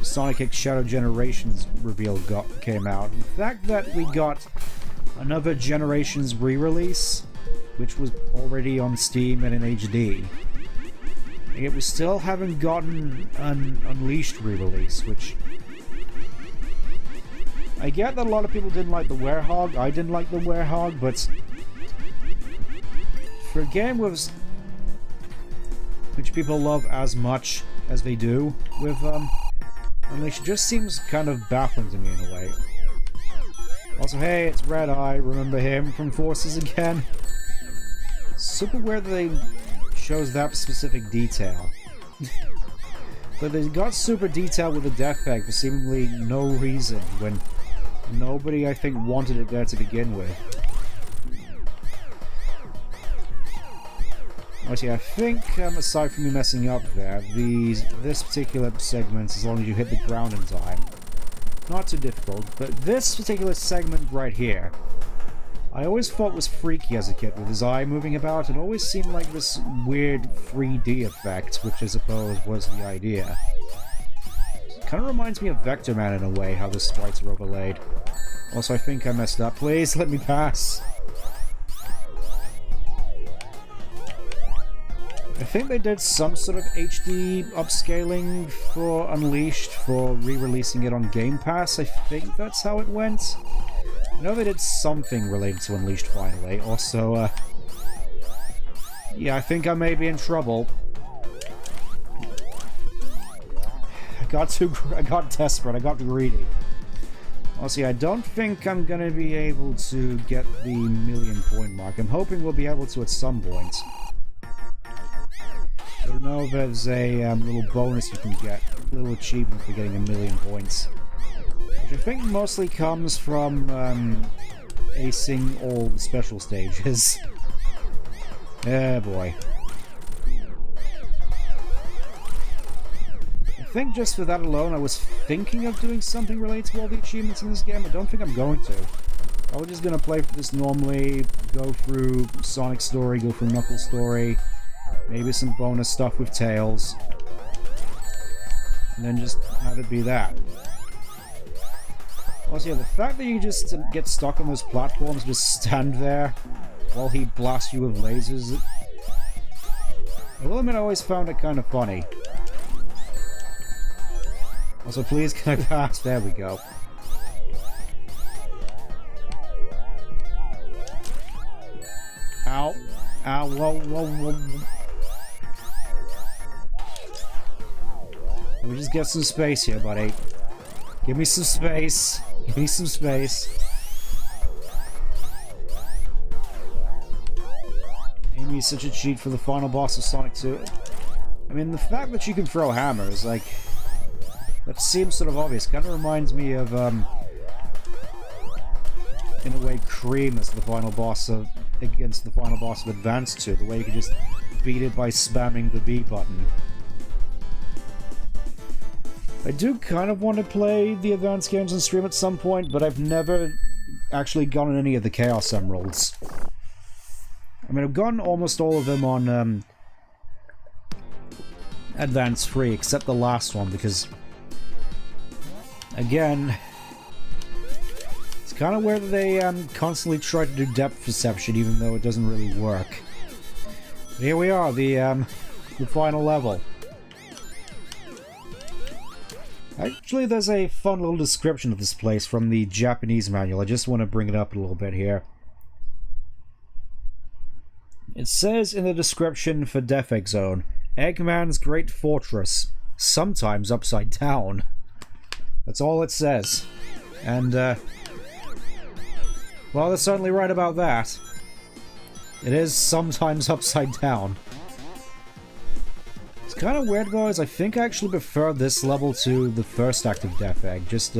Sonic X Shadow Generations reveal came out. The fact that we got another Generations re-release, which was already on Steam and in HD, and yet we still haven't gotten an Unleashed re-release, which... I get that a lot of people didn't like the Werehog. I didn't like the Werehog, but for a game with which people love as much as they do with Unleashed, it just seems kind of baffling to me in a way. Also, hey, it's Red Eye. Remember him from Forces again? Super weird that they chose that specific detail. But they got super detailed with the death egg for seemingly no reason when nobody, I think, wanted it there to begin with. Honestly, I think, aside from me messing up there, this particular segment, as long as you hit the ground in time, not too difficult, but this particular segment right here, I always thought was freaky as a kid, with his eye moving about. It always seemed like this weird 3D effect, which I suppose was the idea. It kind of reminds me of Vector Man in a way, how the sprites are overlaid. Also, I think I messed up. Please, let me pass! I think they did some sort of HD upscaling for Unleashed, for re-releasing it on Game Pass. I think that's how it went. I know they did something related to Unleashed finally. Also, yeah, I think I may be in trouble. I got desperate, I got greedy. Also, I don't think I'm gonna be able to get the 1,000,000 point mark. I'm hoping we'll be able to at some point. I don't know if there's a little bonus you can get, a little achievement for getting 1,000,000 points. Which I think mostly comes from acing all the special stages. Yeah, boy. I think just for that alone, I was thinking of doing something related to all the achievements in this game. I don't think I'm going to. I was just gonna play for this normally, go through Sonic's story, go through Knuckles' story, maybe some bonus stuff with Tails, and then just have it be that. Also, yeah, the fact that you just get stuck on those platforms, just stand there while he blasts you with lasers, I will admit I always found it kind of funny. Also, please, can I pass? There we go. Ow. Ow, whoa, whoa, whoa. Let me just get some space here, buddy. Give me some space. Give me some space. Amy's such a cheat for the final boss of Sonic 2. I mean, the fact that you can throw hammers, like... that seems sort of obvious. Kind of reminds me of, in a way, Cream as the final boss of... against the final boss of Advance 2. The way you can just beat it by spamming the B button. I do kind of want to play the Advance games on stream at some point, but I've never actually gotten any of the Chaos Emeralds. I mean, I've gotten almost all of them on Advance 3, except the last one, because, again, it's kind of where they constantly try to do depth perception, even though it doesn't really work. But here we are, the final level. Actually, there's a fun little description of this place from the Japanese manual. I just want to bring it up a little bit here. It says in the description for Death Egg Zone, Eggman's Great Fortress, sometimes upside down. That's all it says. And, well, they're certainly right about that. It is sometimes upside down. It's kind of weird though, as I think I actually prefer this level to the first act of Death Egg. Just,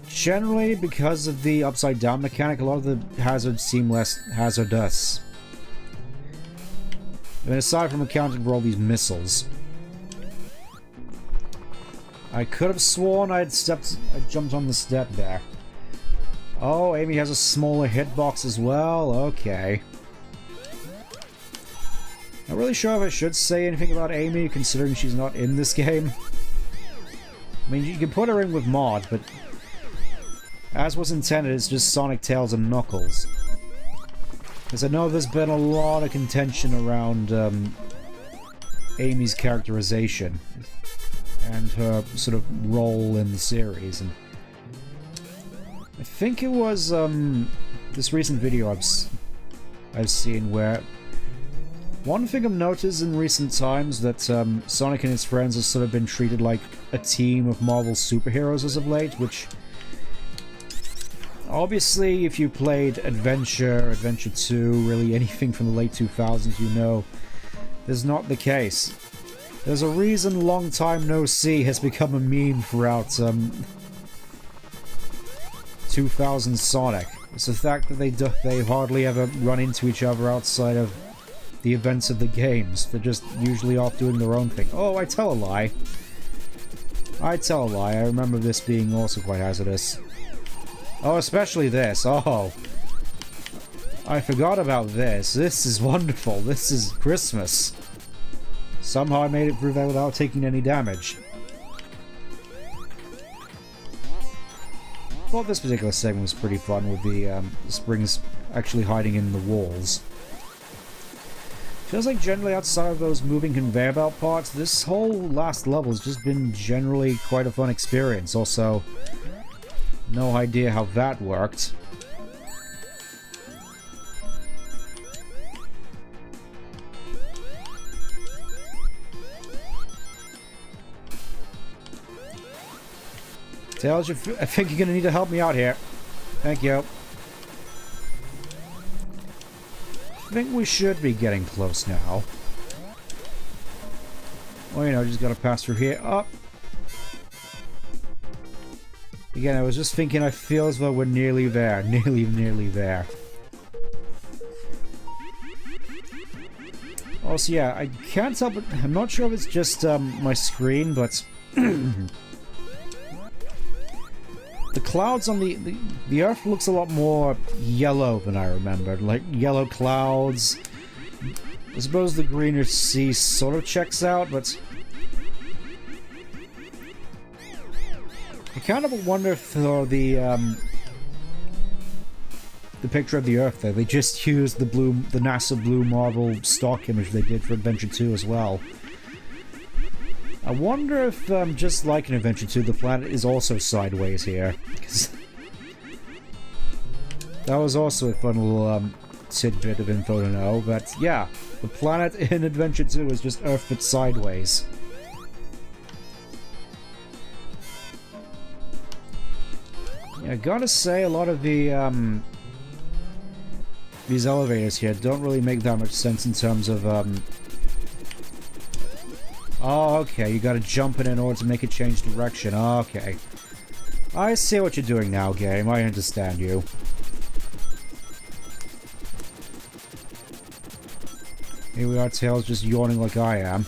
generally because of the upside down mechanic, a lot of the hazards seem less hazardous. I mean, aside from accounting for all these missiles. I could have sworn I jumped on the step there. Oh, Amy has a smaller hitbox as well? Okay. Not really sure if I should say anything about Amy, considering she's not in this game. I mean, you can put her in with Mod, but as was intended, it's just Sonic, Tails, and Knuckles. Because I know there's been a lot of contention around Amy's characterization and her sort of role in the series, and I think it was this recent video I've seen where one thing I've noticed in recent times that Sonic and his friends have sort of been treated like a team of Marvel superheroes as of late, which obviously if you played Adventure 2, really anything from the late 2000s, you know is not the case. There's a reason Long Time No See has become a meme throughout 2000 Sonic. It's the fact that they hardly ever run into each other outside of the events of the games. They're just usually off doing their own thing. Oh, I tell a lie. I tell a lie. I remember this being also quite hazardous. Oh, especially this. Oh. I forgot about this. This is wonderful. This is Christmas. Somehow I made it through that without taking any damage. I thought this particular segment was pretty fun with the springs actually hiding in the walls. Feels like generally outside of those moving conveyor belt parts, this whole last level has just been generally quite a fun experience. Also, no idea how that worked. Tails, I think you're gonna need to help me out here. Thank you. I think we should be getting close now. Well, you know, just gotta pass through here. Up. Again, I was just thinking, I feel as though we're nearly there. Nearly there. Also, yeah, I can't tell, but I'm not sure if it's just my screen, but the clouds on the Earth looks a lot more yellow than I remembered. Like, yellow clouds. I suppose the greener sea sort of checks out, but I kind of wonder if for the picture of the Earth there, they just used the NASA Blue Marble stock image they did for Adventure 2 as well. I wonder if, just like in Adventure 2, the planet is also sideways here. That was also a fun little tidbit of info to know, but yeah, the planet in Adventure 2 is just Earth but sideways. Yeah, I gotta say, a lot of the, these elevators here don't really make that much sense in terms of, oh, okay, you gotta jump in order to make it change direction. Okay. I see what you're doing now, game. I understand you. Here we are, Tails, just yawning like I am.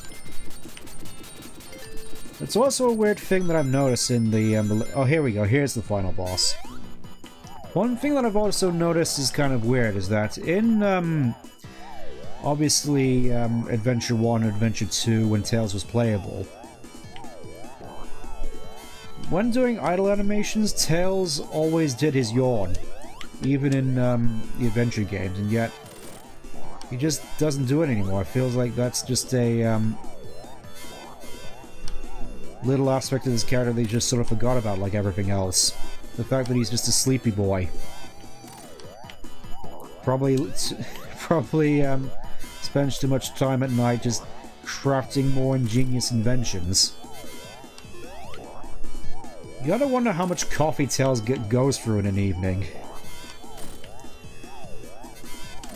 It's also a weird thing that I've noticed in the oh, here we go. Here's the final boss. One thing that I've also noticed is kind of weird is that in, obviously, Adventure 1 and Adventure 2, when Tails was playable, when doing idle animations, Tails always did his yawn, even in the Adventure games, and yet he just doesn't do it anymore. It feels like that's just a little aspect of his character they just sort of forgot about, like everything else. The fact that he's just a sleepy boy. Probably spends too much time at night just crafting more ingenious inventions. You gotta wonder how much coffee Tails goes through in an evening.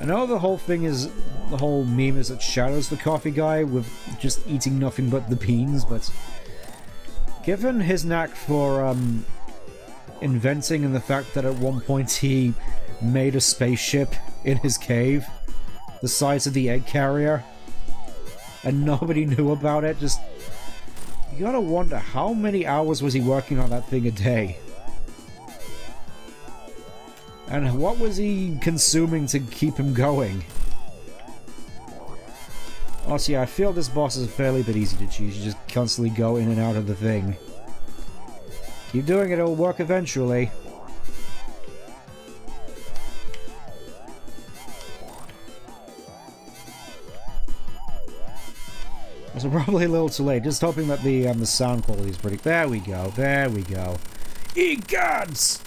I know the whole thing is, the whole meme is that Shadow's the coffee guy with just eating nothing but the beans, but given his knack for inventing and the fact that at one point he made a spaceship in his cave the size of the egg carrier, and nobody knew about it. Just, you gotta wonder, how many hours was he working on that thing a day? And what was he consuming to keep him going? Also, yeah, I feel this boss is a fairly bit easy to choose. You just constantly go in and out of the thing. Keep doing it, it'll work eventually. So probably a little too late. Just hoping that the sound quality is pretty... There we go, there we go. Egods!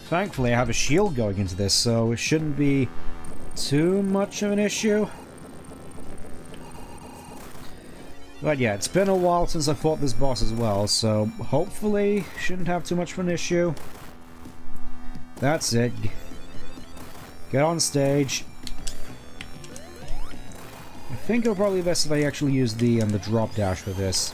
Thankfully, I have a shield going into this, so it shouldn't be too much of an issue. But yeah, it's been a while since I fought this boss as well, so hopefully shouldn't have too much of an issue. That's it. Get on stage. I think it'll probably be best if I actually use the drop dash for this.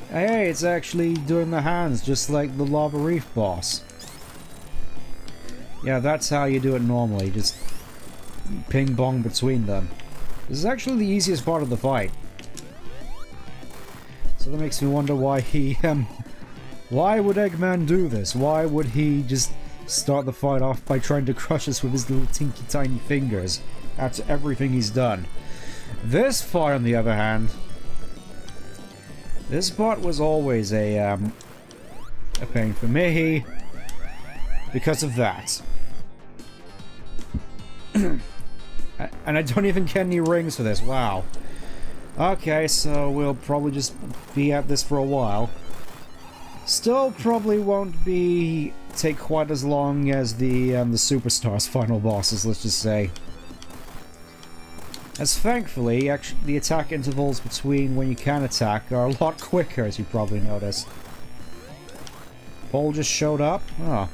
Hey, it's actually doing the hands, just like the Lava Reef boss. Yeah, that's how you do it normally, just ping-pong between them. This is actually the easiest part of the fight. So that makes me wonder why he, why would Eggman do this? Why would he just start the fight off by trying to crush us with his little tinky tiny fingers after everything he's done? This fight, on the other hand... This part was always a pain for me because of that. And I don't even get any rings for this, wow. Okay, so we'll probably just be at this for a while. Still probably won't take quite as long as the Superstars final bosses, let's just say. As thankfully, actually, the attack intervals between when you can attack are a lot quicker, as you probably noticed. Paul just showed up? Oh.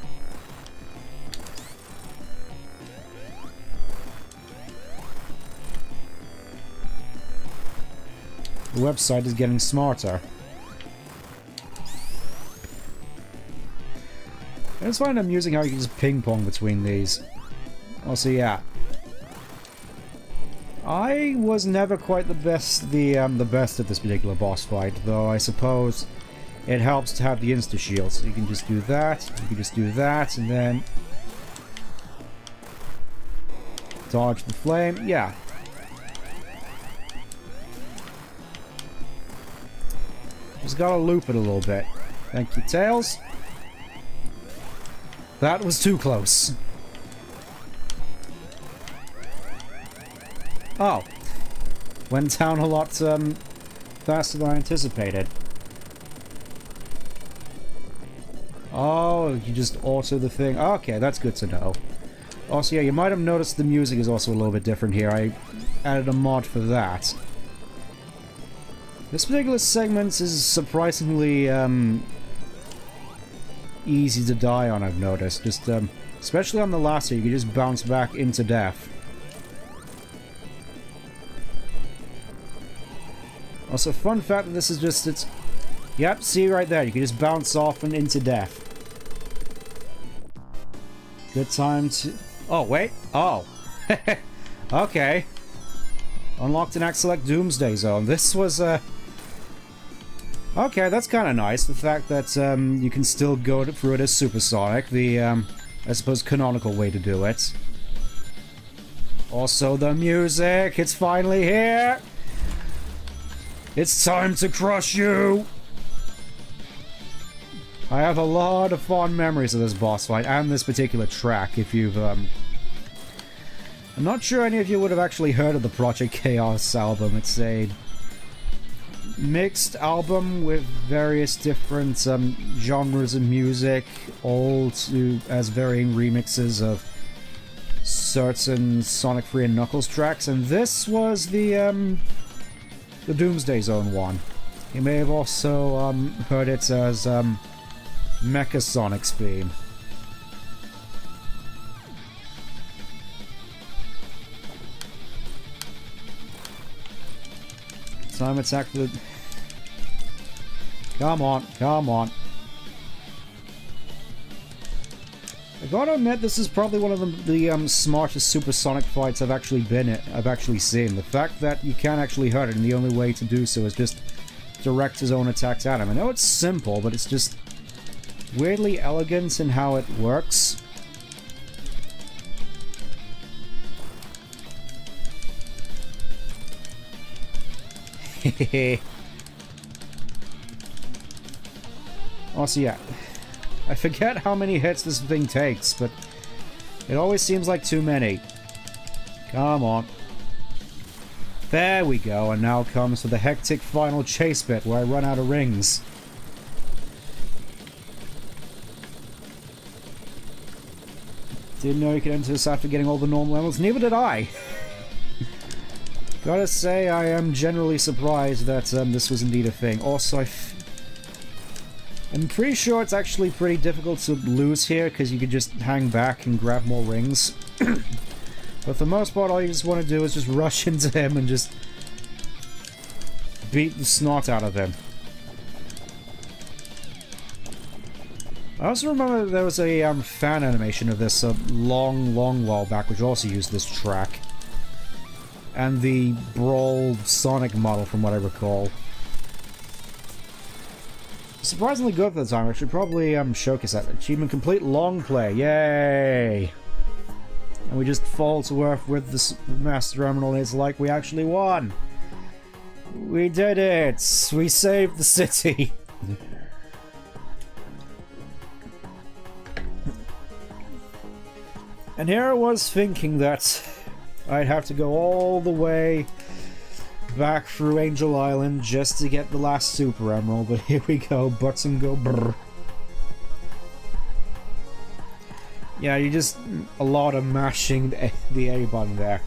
The website is getting smarter. I just find it amusing how you can just ping-pong between these. Also, yeah. I was never quite the best at this particular boss fight, though I suppose it helps to have the insta-shield. So you can just do that, you can just do that, and then dodge the flame. Yeah. Just gotta loop it a little bit. Thank you, Tails. That was too close. Oh. Went down a lot faster than I anticipated. Oh, you just auto the thing. Okay, that's good to know. Also, yeah, you might have noticed the music is also a little bit different here. I added a mod for that. This particular segment is surprisingly easy to die on, I've noticed. Just, especially on the last year, you can just bounce back into death. Also, fun fact that this is just, it's... Yep, see right there, you can just bounce off and into death. Good time to... Oh, wait. Oh. Okay. Unlocked an Select Doomsday Zone. This was, okay, that's kind of nice. The fact that, you can still go through it as Supersonic. The, I suppose, canonical way to do it. Also, the music. It's finally here. It's time to crush you! I have a lot of fond memories of this boss fight and this particular track. If you've, I'm not sure any of you would have actually heard of the Project Chaos album. It's a mixed album with various different genres of music, all as varying remixes of certain Sonic 3 and Knuckles tracks, and this was the Doomsday Zone one. You may have also heard it as Mecha Sonic's theme. Time attack for the... Come on, come on. I gotta admit, this is probably one of the smartest supersonic fights I've actually seen. The fact that you can't actually hurt it, and the only way to do so is just direct his own attacks at him. I know it's simple, but it's just weirdly elegant in how it works. Also, yeah. I forget how many hits this thing takes, but it always seems like too many. Come on. There we go, and now comes the hectic final chase bit where I run out of rings. Didn't know you could enter this after getting all the normal levels, neither did I. Gotta say, I am generally surprised that this was indeed a thing. Also, I'm pretty sure it's actually pretty difficult to lose here, because you could just hang back and grab more rings. But for the most part, all you just want to do is just rush into him and just beat the snot out of him. I also remember there was a fan animation of this a long while back, which also used this track. And the Brawl Sonic model, from what I recall. Surprisingly good for the time. I should probably showcase that. Achievement complete, long play. Yay! And we just fall to earth with this Master Emerald, and it's like we actually won! We did it! We saved the city! And here I was thinking that I'd have to go all the way back through Angel Island just to get the last Super Emerald, but here we go, button go brrr. Yeah, you just a lot of mashing the A button there.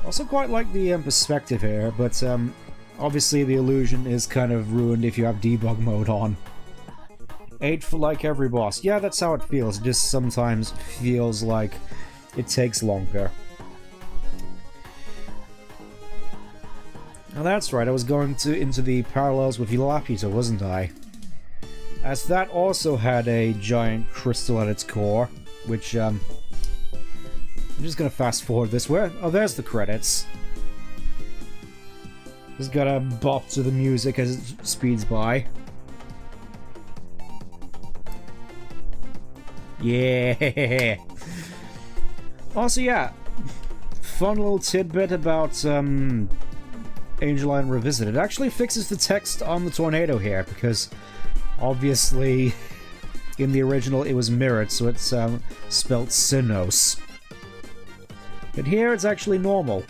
Also quite like the perspective here, but obviously the illusion is kind of ruined if you have debug mode on. 8 for like every boss. Yeah, that's how it feels. It just sometimes feels like it takes longer. Oh, that's right, I was going into the parallels with Lapita, wasn't I? As that also had a giant crystal at its core, which, I'm just gonna fast forward this. Where? Oh, there's the credits. Just gotta bop to the music as it speeds by. Yeah! Also, yeah, fun little tidbit about, Angel Island Revisited. It actually fixes the text on the tornado here, because obviously in the original it was mirrored, so it's spelt Sinos. But here it's actually normal,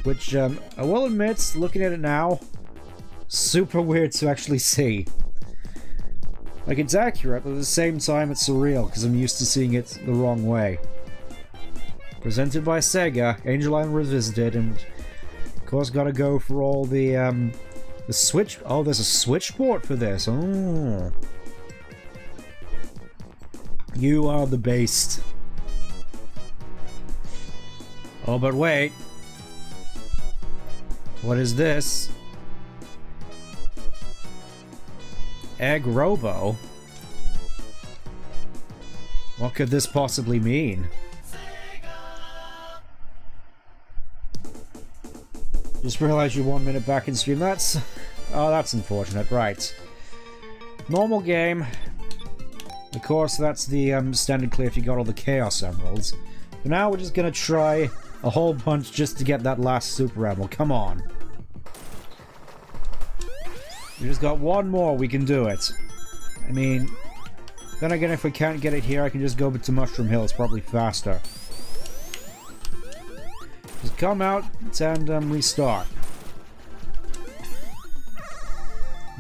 which I will admit, looking at it now, super weird to actually see. Like, it's accurate, but at the same time it's surreal, because I'm used to seeing it the wrong way. Presented by Sega, Angel Island Revisited, and of course, gotta go for all the switch. Oh, there's a switchboard for this. Oh, you are the beast. Oh, but wait. What is this? Egg Robo? What could this possibly mean? Just realized you're 1 minute back in stream. That's... oh, that's unfortunate. Right. Normal game. Of course, that's the standard clear if you got all the Chaos Emeralds. For now, we're just gonna try a whole bunch just to get that last Super Emerald. Come on. We just got one more, we can do it. I mean... then again, if we can't get it here, I can just go to Mushroom Hill. It's probably faster. Just come out and restart.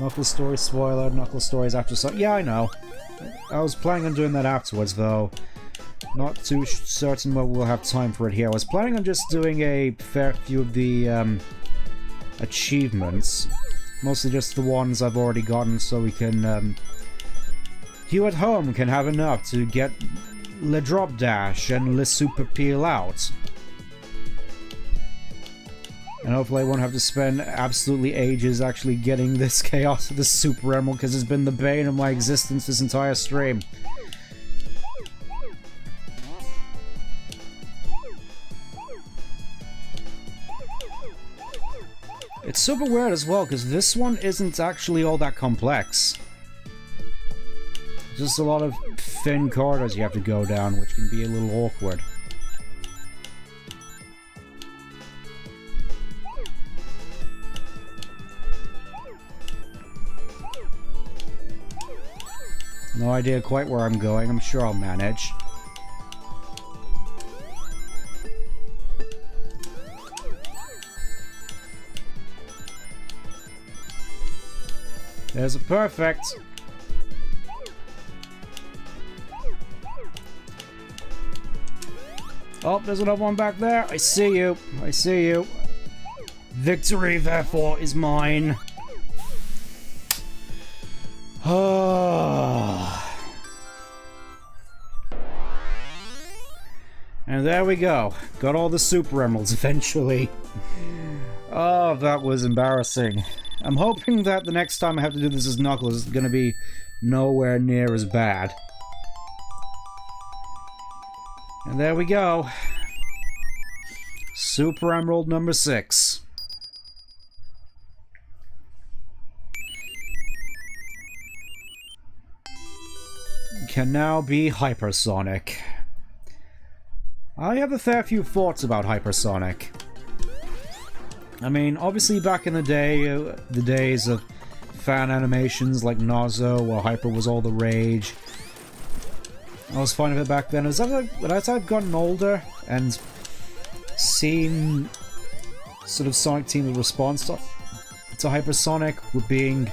Knuckles story spoiler. Knuckles stories after so. Yeah, I know. I was planning on doing that afterwards, though. Not too certain whether we'll have time for it here. I was planning on just doing a fair few of the achievements. Mostly just the ones I've already gotten, so we can. You at home can have enough to get Le Drop Dash and Le Super Peel out. And hopefully I won't have to spend absolutely ages actually getting this Chaos of the Super Emerald, because it's been the bane of my existence this entire stream. It's super weird as well, because this one isn't actually all that complex. Just a lot of thin corridors you have to go down, which can be a little awkward. No idea quite where I'm going. I'm sure I'll manage. There's a perfect. Oh, there's another one back there. I see you. I see you. Victory, therefore, is mine. And there we go. Got all the super emeralds eventually. Oh, that was embarrassing. I'm hoping that the next time I have to do this as Knuckles, it's gonna be nowhere near as bad. And there we go. Super Emerald number 6. Can now be hypersonic. I have a fair few thoughts about hypersonic. I mean, obviously back in the day, the days of fan animations like Nazo, where Hyper was all the rage, I was fine with it back then. As I've gotten older and seen sort of Sonic Team's response to hypersonic, with being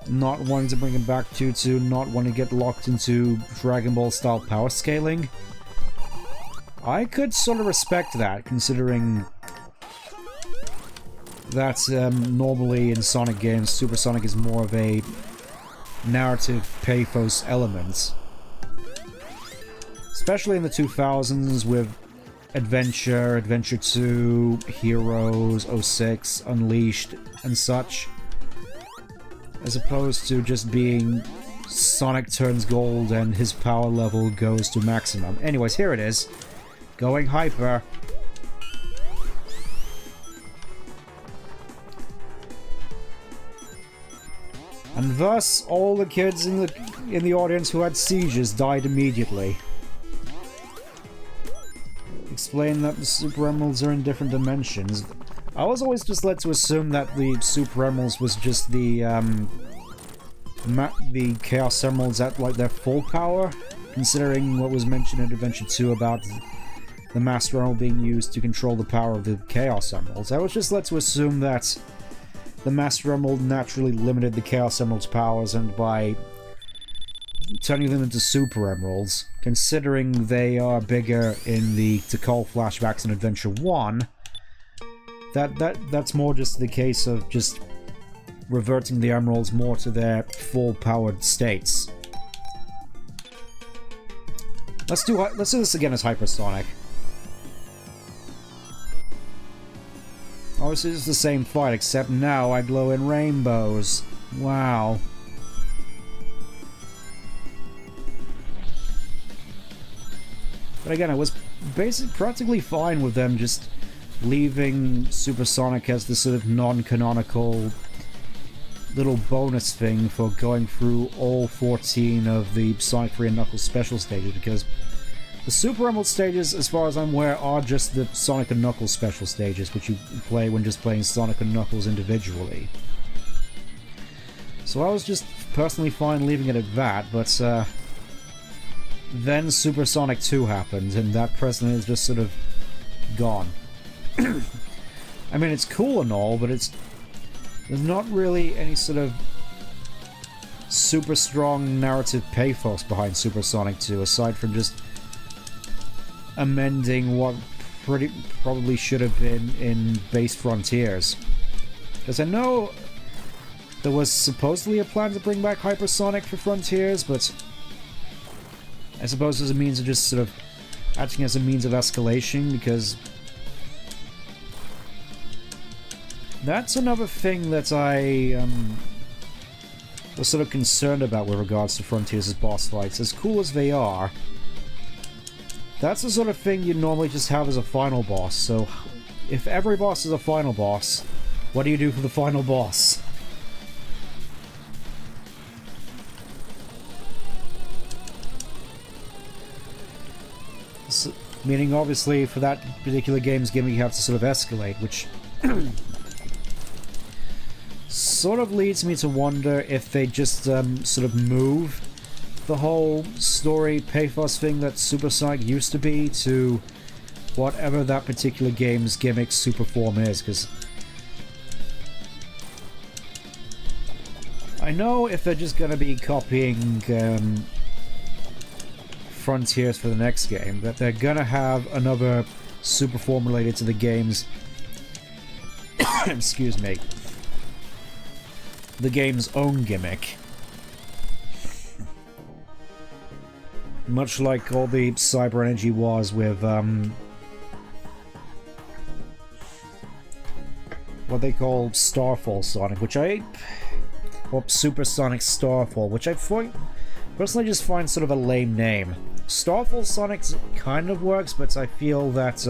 not wanting to bring it back due to not wanting to get locked into Dragon Ball style power scaling, I could sort of respect that, considering that normally in Sonic games, Super Sonic is more of a narrative pathos element. Especially in the 2000s with Adventure, Adventure 2, Heroes, 06, Unleashed, and such. As opposed to just being Sonic turns gold and his power level goes to maximum. Anyways, here it is. Going hyper. And thus, all the kids in the audience who had seizures died immediately. Explain that the Super Emeralds are in different dimensions. I was always just led to assume that the Super Emeralds was just the Chaos Emeralds at like their full power, considering what was mentioned in Adventure 2 about the Master Emerald being used to control the power of the Chaos Emeralds. I was just led to assume that the Master Emerald naturally limited the Chaos Emerald's powers, and by turning them into Super Emeralds, considering they are bigger in the Tikal flashbacks in Adventure 1, that's more just the case of just reverting the Emeralds more to their full-powered states. Let's do this again as Hypersonic. Obviously it's the same fight, except now I glow in rainbows. Wow. But again, I was practically fine with them just leaving Supersonic as the sort of non-canonical little bonus thing for going through all 14 of the Sonic 3 and Knuckles special stages, because the Super Emerald stages, as far as I'm aware, are just the Sonic and Knuckles special stages, which you play when just playing Sonic and Knuckles individually. So I was just personally fine leaving it at that, but then Super Sonic 2 happened, and that precedent is just sort of gone. I mean, it's cool and all, but there's not really any sort of super strong narrative pathos behind Super Sonic 2, aside from just amending what probably should have been in Base Frontiers. Because I know there was supposedly a plan to bring back Hypersonic for Frontiers, but I suppose as a means of just sort of acting as a means of escalation, because that's another thing that I was sort of concerned about with regards to Frontiers' boss fights. As cool as they are, that's the sort of thing you normally just have as a final boss. So if every boss is a final boss, What do you do for the final boss? So, meaning, obviously, for that particular game's gimmick, you have to sort of escalate, which sort of leads me to wonder if they just sort of move the whole story pathos thing that Supersonic used to be to whatever that particular game's gimmick super form is, because I know if they're just going to be copying Frontiers for the next game, that they're going to have another super form related to the game's excuse me, the game's own gimmick. Much like all the Cyber Energy was with what they call Starfall Sonic, or Supersonic Starfall, which I personally just find sort of a lame name. Starfall Sonic kind of works, but I feel that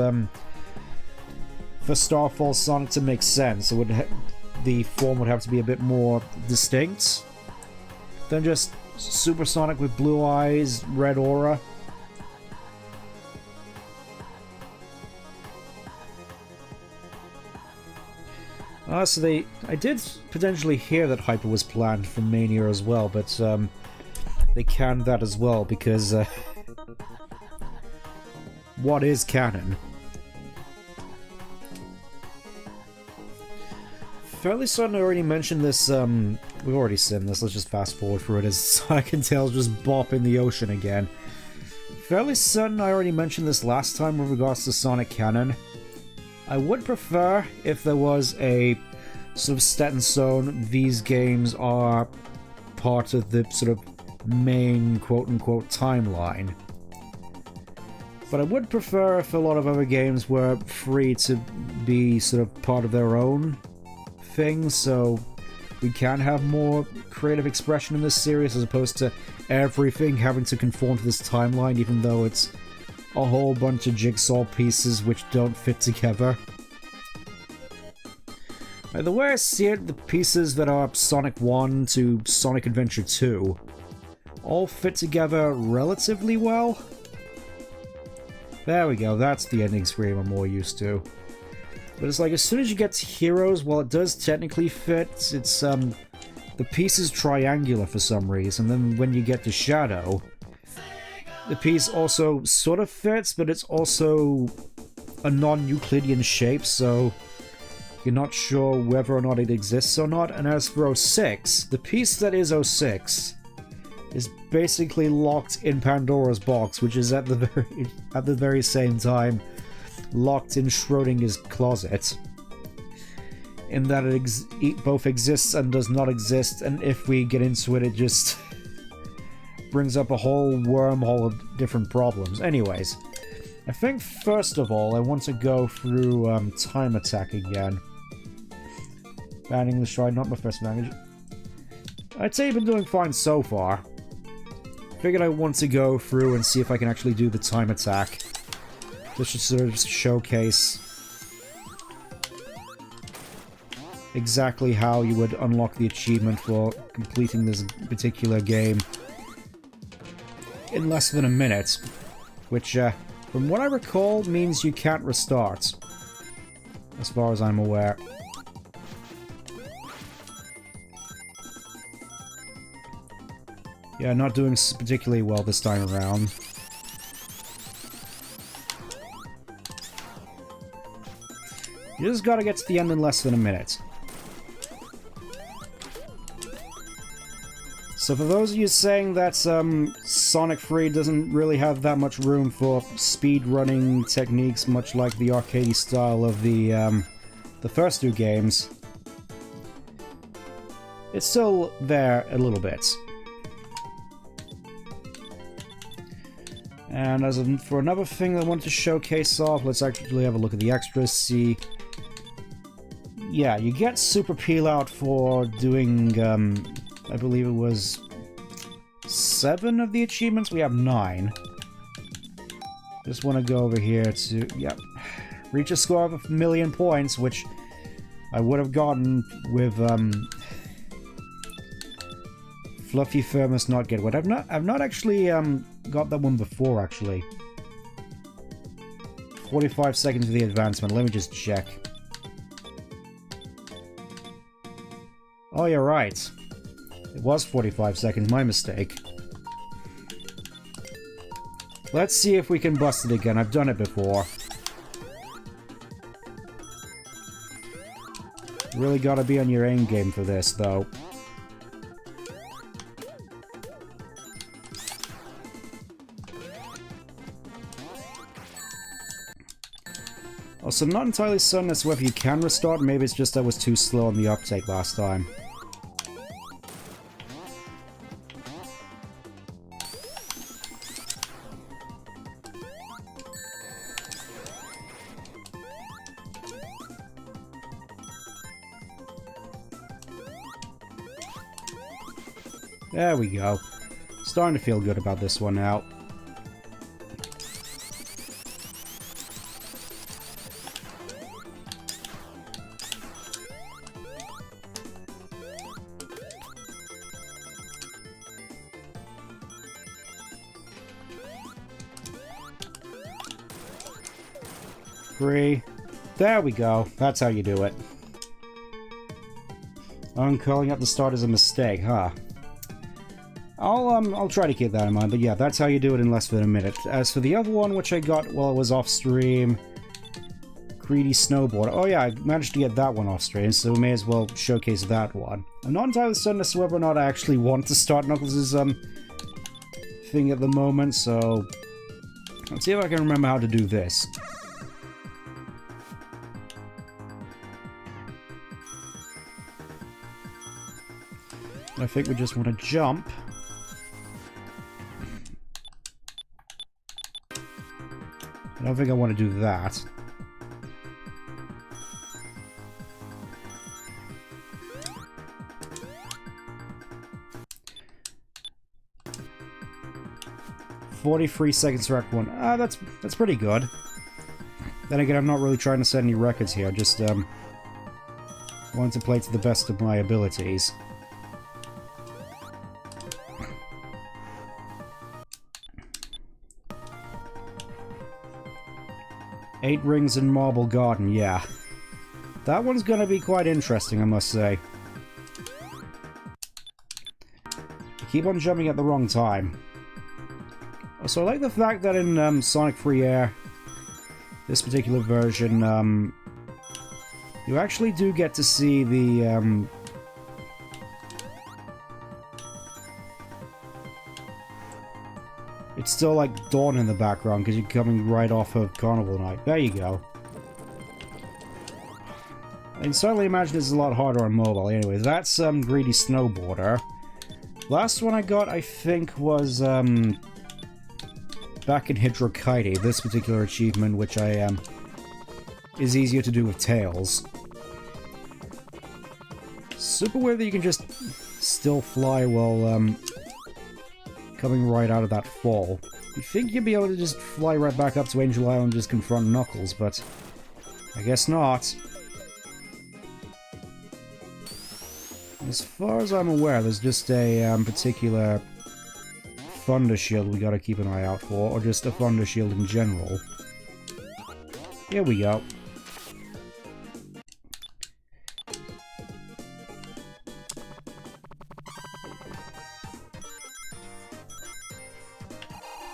for Starfall Sonic to make sense, the form would have to be a bit more distinct than just Supersonic with blue eyes, red aura. So I did potentially hear that Hyper was planned for Mania as well, but they canned that as well because what is canon? Fairly certain I already mentioned this, we've already seen this, let's just fast forward through it as Sonic and Tails just bop in the ocean again. Fairly certain I already mentioned this last time with regards to Sonic canon. I would prefer if there was a sort of set in stone, these games are part of the sort of main quote-unquote timeline. But I would prefer if a lot of other games were free to be sort of part of their own thing, so we can have more creative expression in this series as opposed to everything having to conform to this timeline, even though it's a whole bunch of jigsaw pieces which don't fit together. The way I see it, the pieces that are Sonic 1 to Sonic Adventure 2 all fit together relatively well. There we go, that's the ending screen I'm more used to. But it's like, as soon as you get to Heroes, while it does technically fit, it's, the piece is triangular for some reason, and then when you get to Shadow, the piece also sort of fits, but it's also a non-Euclidean shape, so you're not sure whether or not it exists or not. And as for 06, the piece that is 06 is basically locked in Pandora's box, which is at the very same time locked in Schrodinger's closet, in that it both exists and does not exist, and if we get into it, it just brings up a whole wormhole of different problems. Anyways, I think first of all I want to go through Time Attack again. Bad English try, not my first language. I'd say I've been doing fine so far. Figured I want to go through and see if I can actually do the Time Attack. This should sort of showcase exactly how you would unlock the achievement for completing this particular game in less than a minute, which, from what I recall, means you can't restart, as far as I'm aware. Yeah, not doing particularly well this time around. You just gotta get to the end in less than a minute. So for those of you saying that Sonic 3 doesn't really have that much room for speedrunning techniques, much like the arcadey style of the first two games, it's still there a little bit. And for another thing that I wanted to showcase off, let's actually have a look at the extras, see. Yeah, you get Super Peel Out for doing, I believe it was 7 of the achievements. We have 9. Just want to go over here to, yep, reach a score of 1,000,000 points, which I would have gotten with Fluffy Fur Must Not Get Wet. I've not actually got that one before, actually. 45 seconds for the advancement. Let me just check. Oh, you're right. It was 45 seconds. My mistake. Let's see if we can bust it again. I've done it before. Really gotta be on your aim game for this, though. Also, I'm not entirely certain as to whether you can restart. Maybe it's just I was too slow on the uptake last time. There we go. Starting to feel good about this one now. Three. There we go. That's how you do it. Calling up the start is a mistake, huh? I'll try to keep that in mind, but yeah, that's how you do it in less than a minute. As for the other one, which I got while it was off stream, Greedy Snowboard. Oh yeah, I managed to get that one off stream, so we may as well showcase that one. I'm not entirely certain as to whether or not I actually want to start Knuckles' thing at the moment, so let's see if I can remember how to do this. I think we just want to jump. I don't think I want to do that. "43 seconds for Act 1. Ah, that's pretty good. Then again, I'm not really trying to set any records here. Just wanted to play to the best of my abilities. "8 Rings in Marble Garden," yeah. That one's gonna be quite interesting, I must say. I keep on jumping at the wrong time. So I like the fact that in Sonic Free Air, this particular version, you actually do get to see the it's still like dawn in the background because you're coming right off of Carnival Night. There you go. I can certainly imagine this is a lot harder on mobile. Anyways, that's Greedy Snowboarder. Last one I got, I think, was back in Hedgehog, this particular achievement, which I is easier to do with Tails. Super weird that you can just still fly while coming right out of that fall. You'd think you'd be able to just fly right back up to Angel Island and just confront Knuckles, but I guess not. As far as I'm aware, there's just a particular Thunder Shield we gotta keep an eye out for, or just a Thunder Shield in general. Here we go.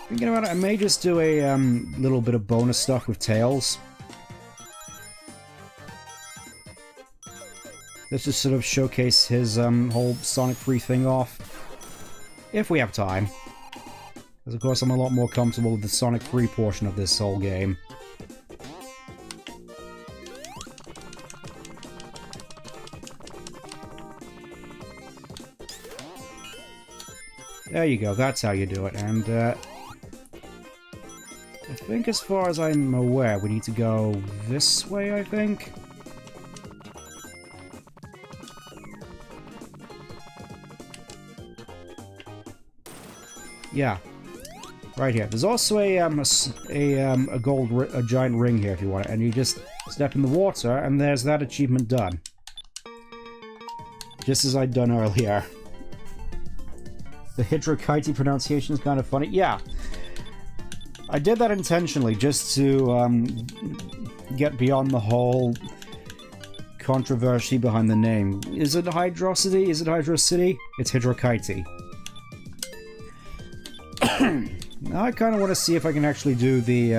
Thinking about it, I may just do a little bit of bonus stuff with Tails. Let's just sort of showcase his whole Sonic Free thing off. If we have time. Because of course I'm a lot more comfortable with the Sonic Free portion of this whole game. There you go, that's how you do it, and I think as far as I'm aware, we need to go this way, I think. Yeah. Right here. There's also a giant ring here if you want it, and you just step in the water, and there's that achievement done. Just as I'd done earlier. The Hydrokite pronunciation is kind of funny. Yeah. I did that intentionally, just to get beyond the whole controversy behind the name. Is it Hydrocity? Is it Hydrocity? It's Hydrokite. Now I kind of want to see if I can actually do the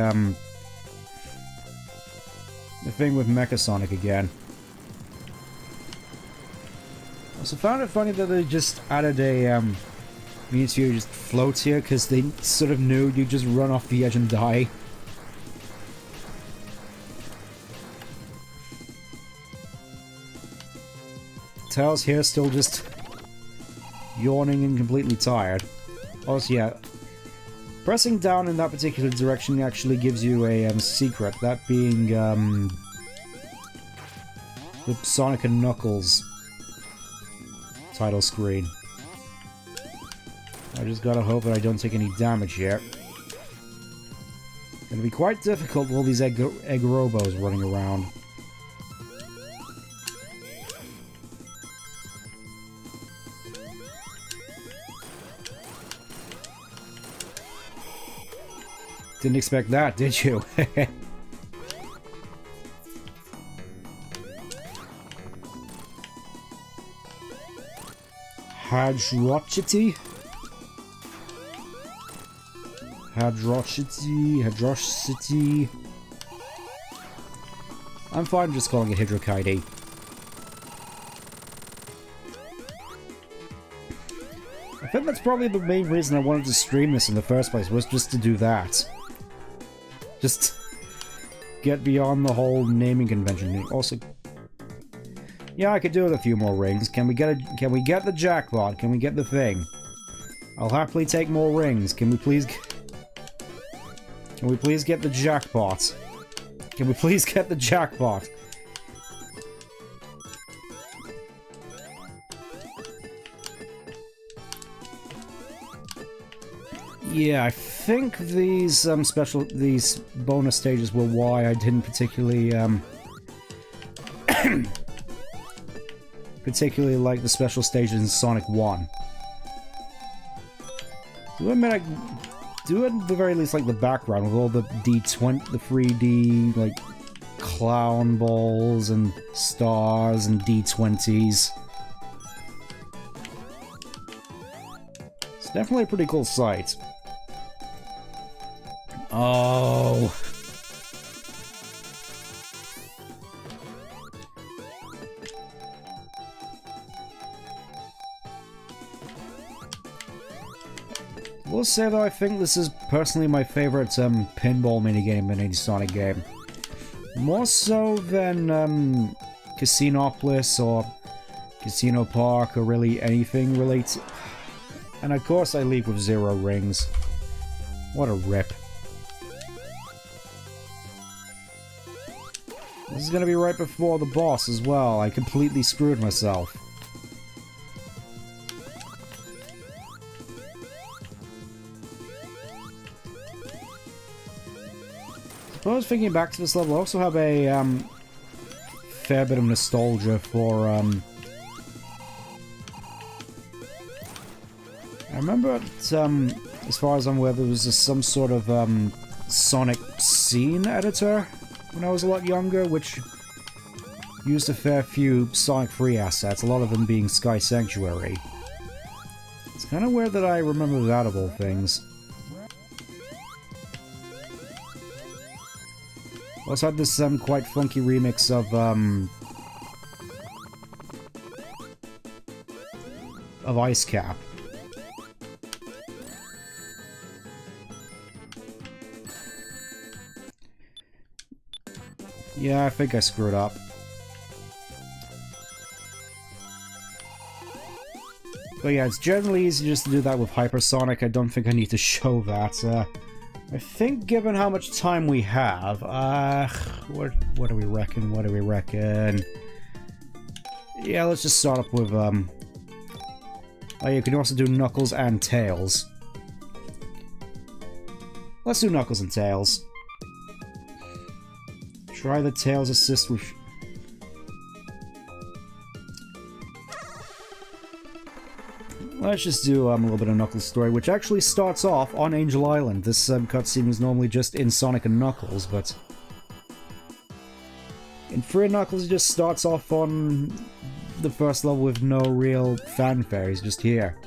thing with Mechasonic again. I also found it funny that they just added a Mewtwo just floats here because they sort of knew you just run off the edge and die. Tails here still just yawning and completely tired. Also, yeah, pressing down in that particular direction actually gives you a secret, that being the Sonic and Knuckles title screen. I just gotta hope that I don't take any damage here. It's gonna be quite difficult with all these egg robos running around. Didn't expect that, did you? Hadrochity? Hadrochity. I'm fine just calling it Hydrokite. I think that's probably the main reason I wanted to stream this in the first place, was just to do that. Just get beyond the whole naming convention. Also, yeah, I could do with a few more rings. Can we get the jackpot? Can we get the thing? I'll happily take more rings. Can we please get the jackpot? Can we please get the jackpot? Yeah, I think these these bonus stages were why I didn't particularly particularly like the special stages in Sonic 1. Do admit I do at the very least like the background with all the D20, the 3D like clown balls and stars and D20s. It's definitely a pretty cool sight. Oh. We'll say though, I think this is personally my favorite pinball minigame in any Sonic game. More so than Casinopolis or Casino Park or really anything related. And of course I leave with 0 rings. What a rip. This is gonna be right before the boss as well. I completely screwed myself. I suppose thinking back to this level, I also have a fair bit of nostalgia for I remember as far as I'm aware, there was some sort of Sonic scene editor when I was a lot younger, which used a fair few Sonic Free assets, a lot of them being Sky Sanctuary. It's kind of weird that I remember that of all things. Also had this quite funky remix of Ice Cap. Yeah, I think I screwed up. But yeah, it's generally easy just to do that with Hypersonic. I don't think I need to show that. I think given how much time we have, what do we reckon? What do we reckon? Yeah, let's just start up with, oh yeah, you can also do Knuckles and Tails. Let's do Knuckles and Tails. Try the Tails assist with... Let's just do a little bit of Knuckles' story, which actually starts off on Angel Island. This cutscene is normally just in Sonic and Knuckles, but... in Furry Knuckles, it just starts off on the first level with no real fanfare. He's just here.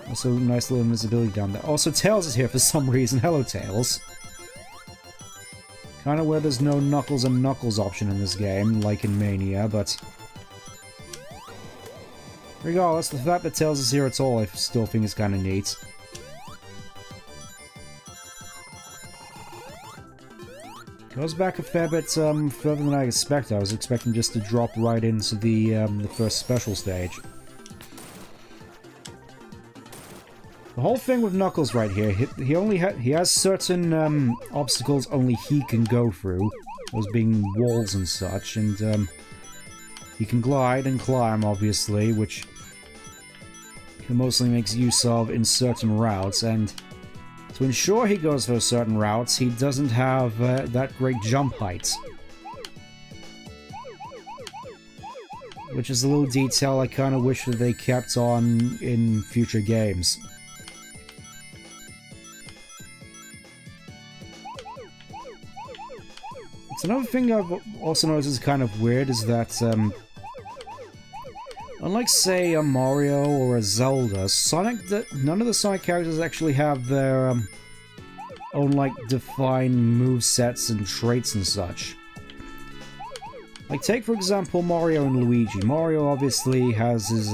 Also, nice little invisibility down there. Also, Tails is here for some reason. Hello, Tails. Kind of where there's no Knuckles and Knuckles option in this game, like in Mania, but... regardless, the fact that Tails is here at all, I still think is kind of neat. Goes back a fair bit further than I expected. I was expecting just to drop right into the first special stage. The whole thing with Knuckles right here, he has certain obstacles only he can go through, those being walls and such, and he can glide and climb, obviously, which he mostly makes use of in certain routes, and to ensure he goes for certain routes, he doesn't have that great jump height. Which is a little detail I kind of wish that they kept on in future games. It's another thing I've also noticed is kind of weird is that, unlike, say, a Mario or a Zelda, none of the Sonic characters actually have their own, like, defined movesets and traits and such. Like, take, for example, Mario and Luigi. Mario obviously has his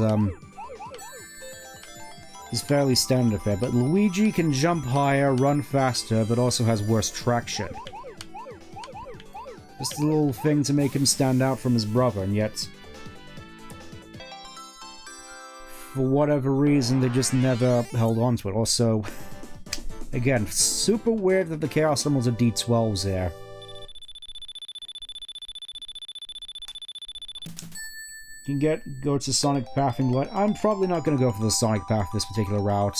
fairly standard affair, but Luigi can jump higher, run faster, but also has worse traction. Just a little thing to make him stand out from his brother, and yet... for whatever reason, they just never held on to it. Also, again, super weird that the Chaos Emeralds are D12s there. You can go to Sonic Path and Glide. I'm probably not going to go for the Sonic Path this particular route.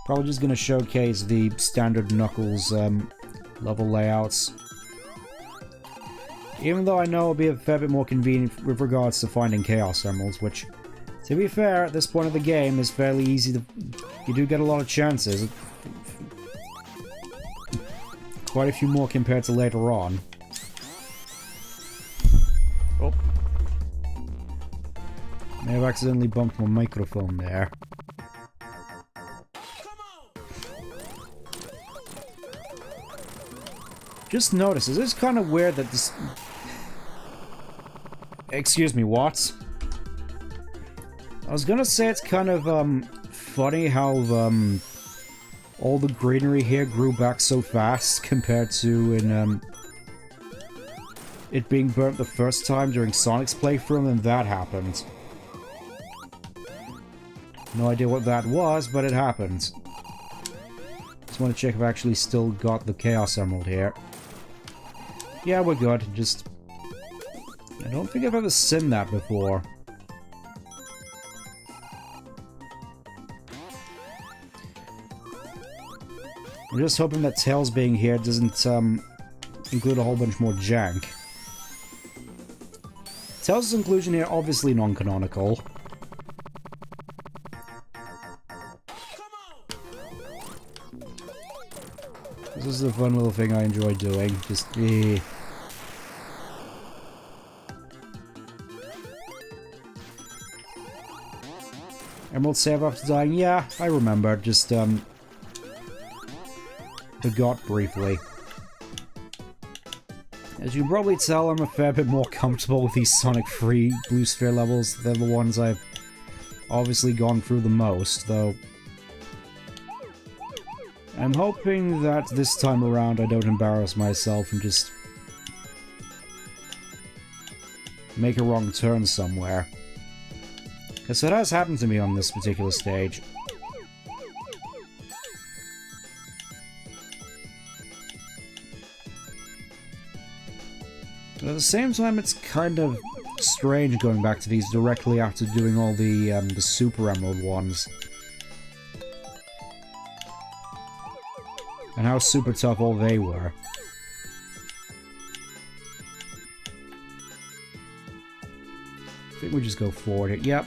Probably just going to showcase the standard Knuckles level layouts. Even though I know it'll be a fair bit more convenient with regards to finding Chaos Emeralds, which, to be fair, at this point of the game is fairly easy to... you do get a lot of chances. Quite a few more compared to later on. Oh. May have accidentally bumped my microphone there. Just notice, is this kind of weird that this... excuse me, what? I was gonna say it's kind of, funny how, all the greenery here grew back so fast compared to in, it being burnt the first time during Sonic's playthrough, and that happened. No idea what that was, but it happened. Just want to check if I actually still got the Chaos Emerald here. Yeah, we're good. Just... I don't think I've ever seen that before. I'm just hoping that Tails being here doesn't include a whole bunch more jank. Tails' inclusion here obviously non-canonical. This is a fun little thing I enjoy doing. Just Emerald save after dying? Yeah, I remember. Just, forgot briefly. As you can probably tell, I'm a fair bit more comfortable with these Sonic Free Blue Sphere levels. They're the ones I've obviously gone through the most, though. I'm hoping that this time around I don't embarrass myself and just make a wrong turn somewhere. Because it has happened to me on this particular stage. But at the same time, it's kind of strange going back to these directly after doing all the Super Emerald ones. and how super tough all they were. I think we just go forward here. Yep.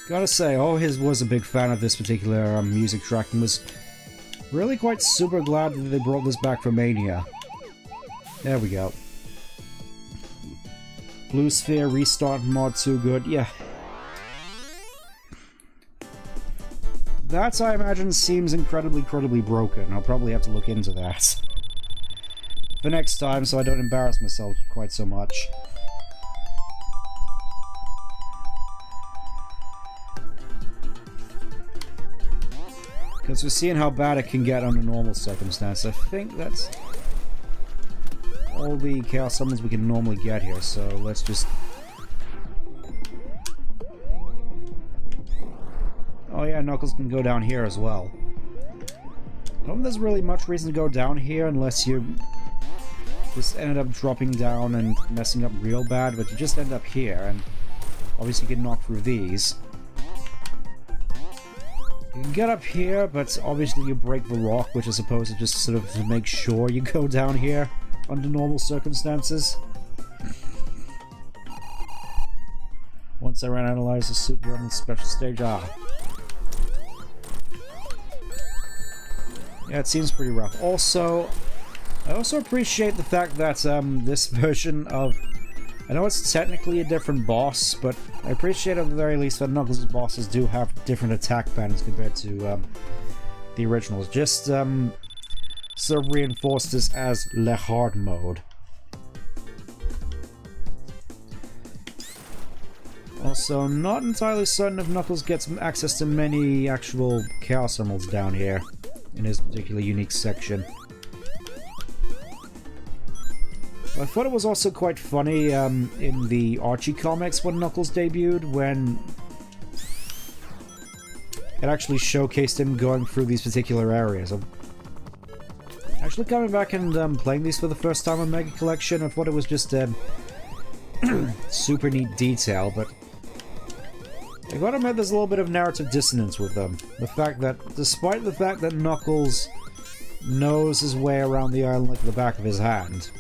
Gotta say, always was a big fan of this particular music track and was really quite super glad that they brought this back for Mania. There we go. Blue Sphere Restart Mod 2 good, yeah. That, I imagine, seems incredibly broken. I'll probably have to look into that for next time so I don't embarrass myself quite so much. Because we're seeing how bad it can get under normal circumstances. I think that's all the Chaos Summons we can normally get here, so let's just... Oh yeah, Knuckles can go down here as well. I don't think there's really much reason to go down here unless you just ended up dropping down and messing up real bad, but you just end up here, and obviously you can knock through these. You can get up here, but obviously you break the rock, which is supposed to just sort of to make sure you go down here under normal circumstances. Once I analyze the Super Run special stage, yeah, it seems pretty rough. Also, I also appreciate the fact that this version of... I know it's technically a different boss, but I appreciate at the very least that Knuckles' bosses do have different attack patterns compared to the originals. Just sort of reinforced this as Le Hard mode. Also, not entirely certain if Knuckles gets access to many actual Chaos Emeralds down here in his particular unique section. I thought it was also quite funny in the Archie comics when Knuckles debuted, when it actually showcased him going through these particular areas. I'm actually coming back and playing these for the first time on Mega Collection. I thought it was just a super neat detail, but I gotta admit there's a little bit of narrative dissonance with them. The fact that, despite the fact that Knuckles knows his way around the island like the back of his hand,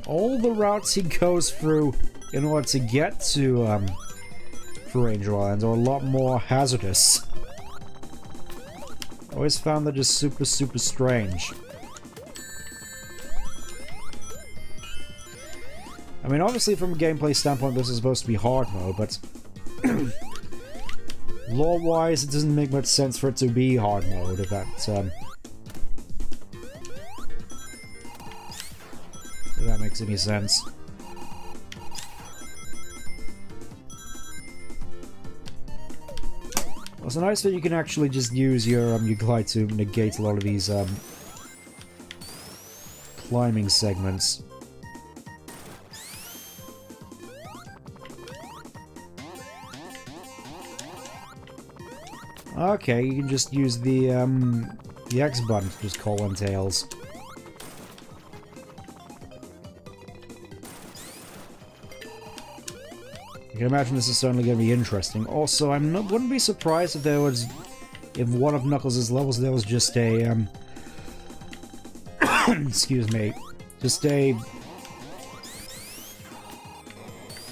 all the routes he goes through in order to get to Angel Island are a lot more hazardous. I always found that just super strange. I mean, obviously from a gameplay standpoint this is supposed to be hard mode, but lore-wise it doesn't make much sense for it to be hard mode if that makes any sense. It's nice that you can actually just use your glide to negate a lot of these climbing segments. Okay, you can just use the X button to just call on tails. I can imagine this is certainly going to be interesting. Also, wouldn't be surprised if if one of Knuckles' levels there was just a, excuse me, just a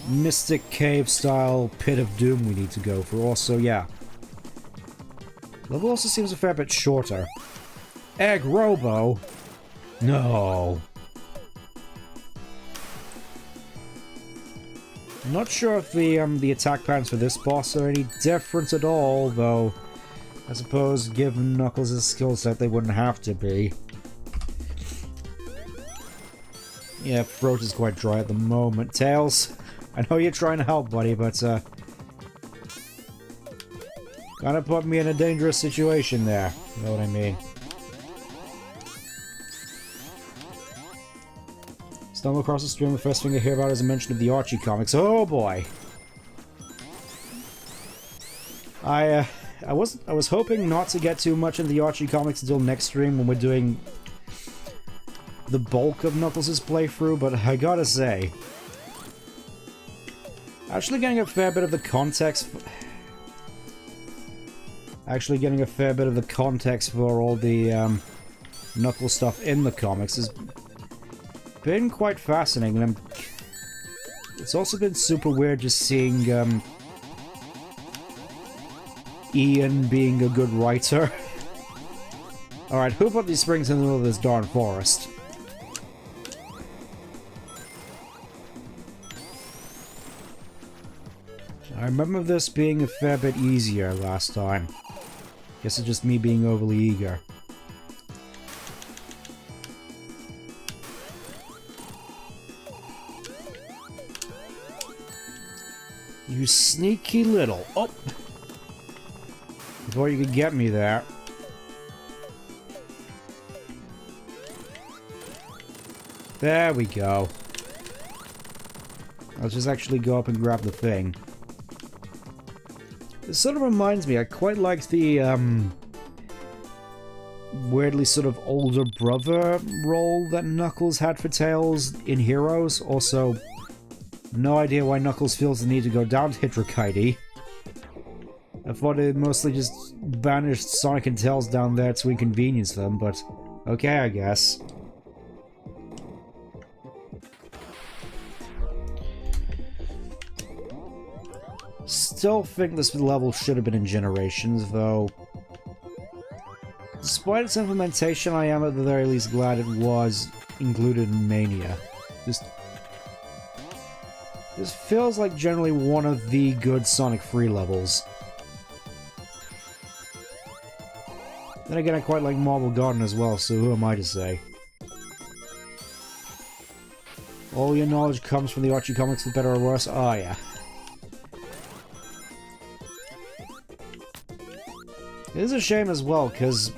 Mystic Cave style Pit of Doom we need to go for. Also, yeah. Level also seems a fair bit shorter. Egg Robo? No. I'm not sure if the attack patterns for this boss are any different at all, though I suppose given Knuckles' skill set they wouldn't have to be. Yeah, throat is quite dry at the moment. Tails, I know you're trying to help, buddy, but kinda put me in a dangerous situation there, you know what I mean? Stumble across the stream, the first thing I hear about is a mention of the Archie comics. Oh boy! I was hoping not to get too much into the Archie comics until next stream when we're doing the bulk of Knuckles' playthrough, but I gotta say, actually getting a fair bit of the context for all the Knuckles stuff in the comics has been quite fascinating, and it's also been super weird just seeing Ian being a good writer. Alright, who put these springs in the middle of this darn forest? I remember this being a fair bit easier last time. Guess it's just me being overly eager. You sneaky little... Oh! Before you could get me there. There we go. Let's just actually go up and grab the thing. This sort of reminds me, I quite liked the, weirdly sort of older brother role that Knuckles had for Tails in Heroes. Also, no idea why Knuckles feels the need to go down to Hedgehog. I thought it mostly just banished Sonic and Tails down there to inconvenience them, but okay, I guess. Still think this level should have been in Generations, though. Despite its implementation, I am at the very least glad it was included in Mania. This feels like generally one of the good Sonic free levels. Then again, I quite like Marble Garden as well, so who am I to say? All your knowledge comes from the Archie comics, for better or worse? Oh, yeah. It is a shame as well, because...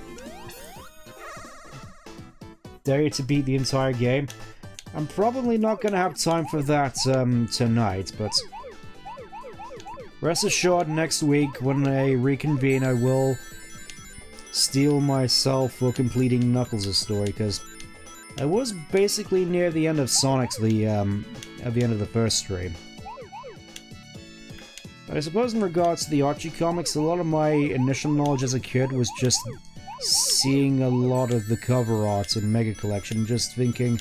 dare you to beat the entire game? I'm probably not going to have time for that tonight, but... rest assured, next week, when I reconvene, I will steel myself for completing Knuckles' story, because I was basically near the end of Sonic's at the end of the first stream. But I suppose in regards to the Archie comics, a lot of my initial knowledge as a kid was just seeing a lot of the cover art and Mega Collection, just thinking,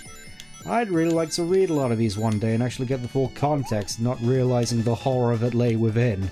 I'd really like to read a lot of these one day and actually get the full context, not realizing the horror that lay within.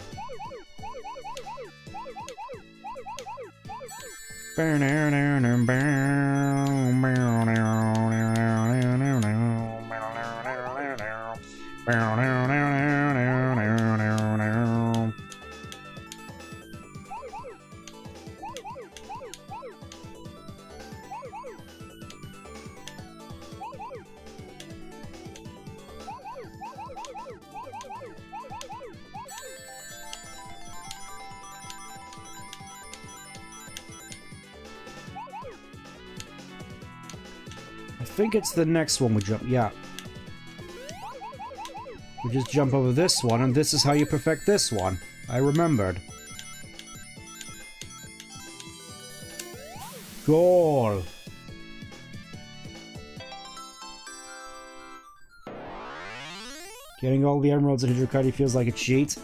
I think it's the next one we jump, yeah. We just jump over this one, and this is how you perfect this one. I remembered. Goal! Getting all the emeralds at Hedgehog feels like a cheat.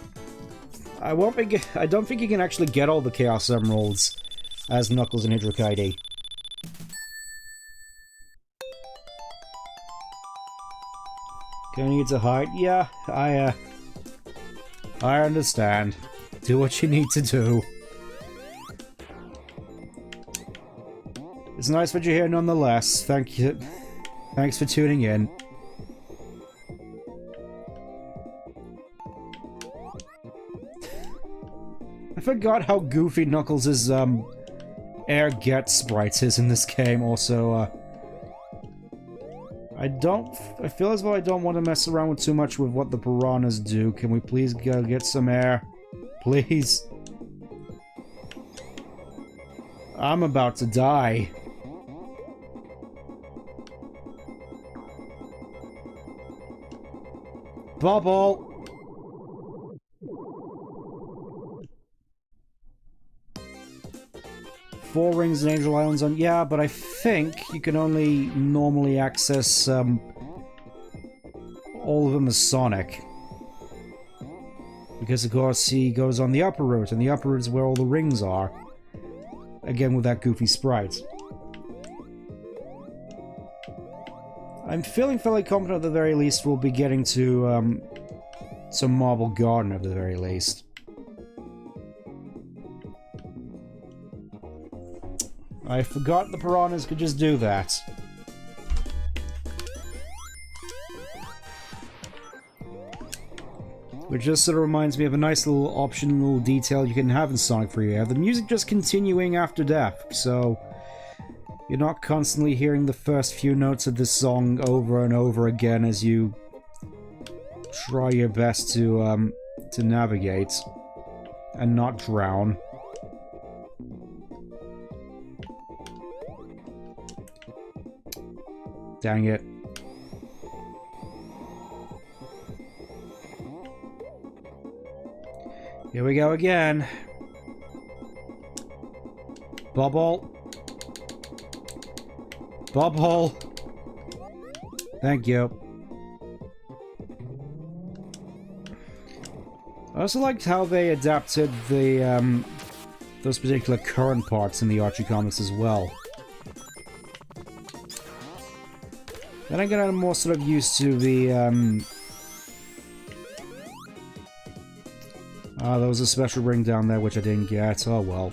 I don't think you can actually get all the Chaos Emeralds as Knuckles and Hedgehog. Gonna need to hide? Yeah, I understand. Do what you need to do. It's nice that you're here nonetheless. Thank you. Thanks for tuning in. I forgot how goofy Knuckles' air get sprites is in this game. Also, I feel as though I don't want to mess around with too much with what the piranhas do. Can we please go get some air? Please? I'm about to die. Bubble! 4 rings and Angel Islands on... Yeah, but I think you can only normally access all of them as Sonic. Because, of course, he goes on the upper route, and the upper route is where all the rings are. Again, with that goofy sprite. I'm feeling fairly confident at the very least we'll be getting to some Marble Garden at the very least. I forgot the piranhas could just do that. Which just sort of reminds me of a nice little optional detail you can have in Sonic 3. You have the music just continuing after death, so you're not constantly hearing the first few notes of this song over and over again as you try your best to navigate and not drown. Dang it. Here we go again. Bubble. Bubble. Thank you. I also liked how they adapted the those particular current parts in the Archie comics as well. Then I get more sort of used to the there was a special ring down there which I didn't get. Oh well.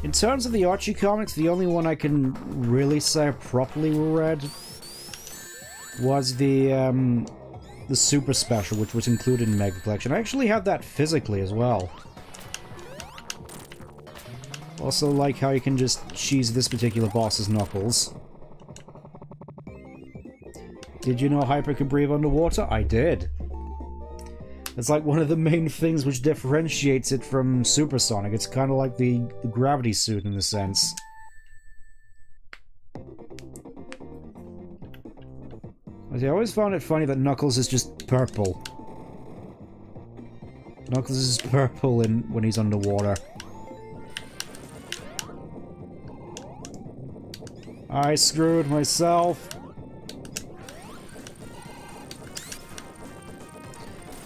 In terms of the Archie comics, the only one I can really say I properly read was the Super Special, which was included in Mega Collection. I actually had that physically as well. Also like how you can just cheese this particular boss's knuckles. Did you know Hyper can breathe underwater? I did. It's like one of the main things which differentiates it from Supersonic. It's kind of like the gravity suit in a sense. I always found it funny that Knuckles is just purple. Knuckles is purple when he's underwater. I screwed myself.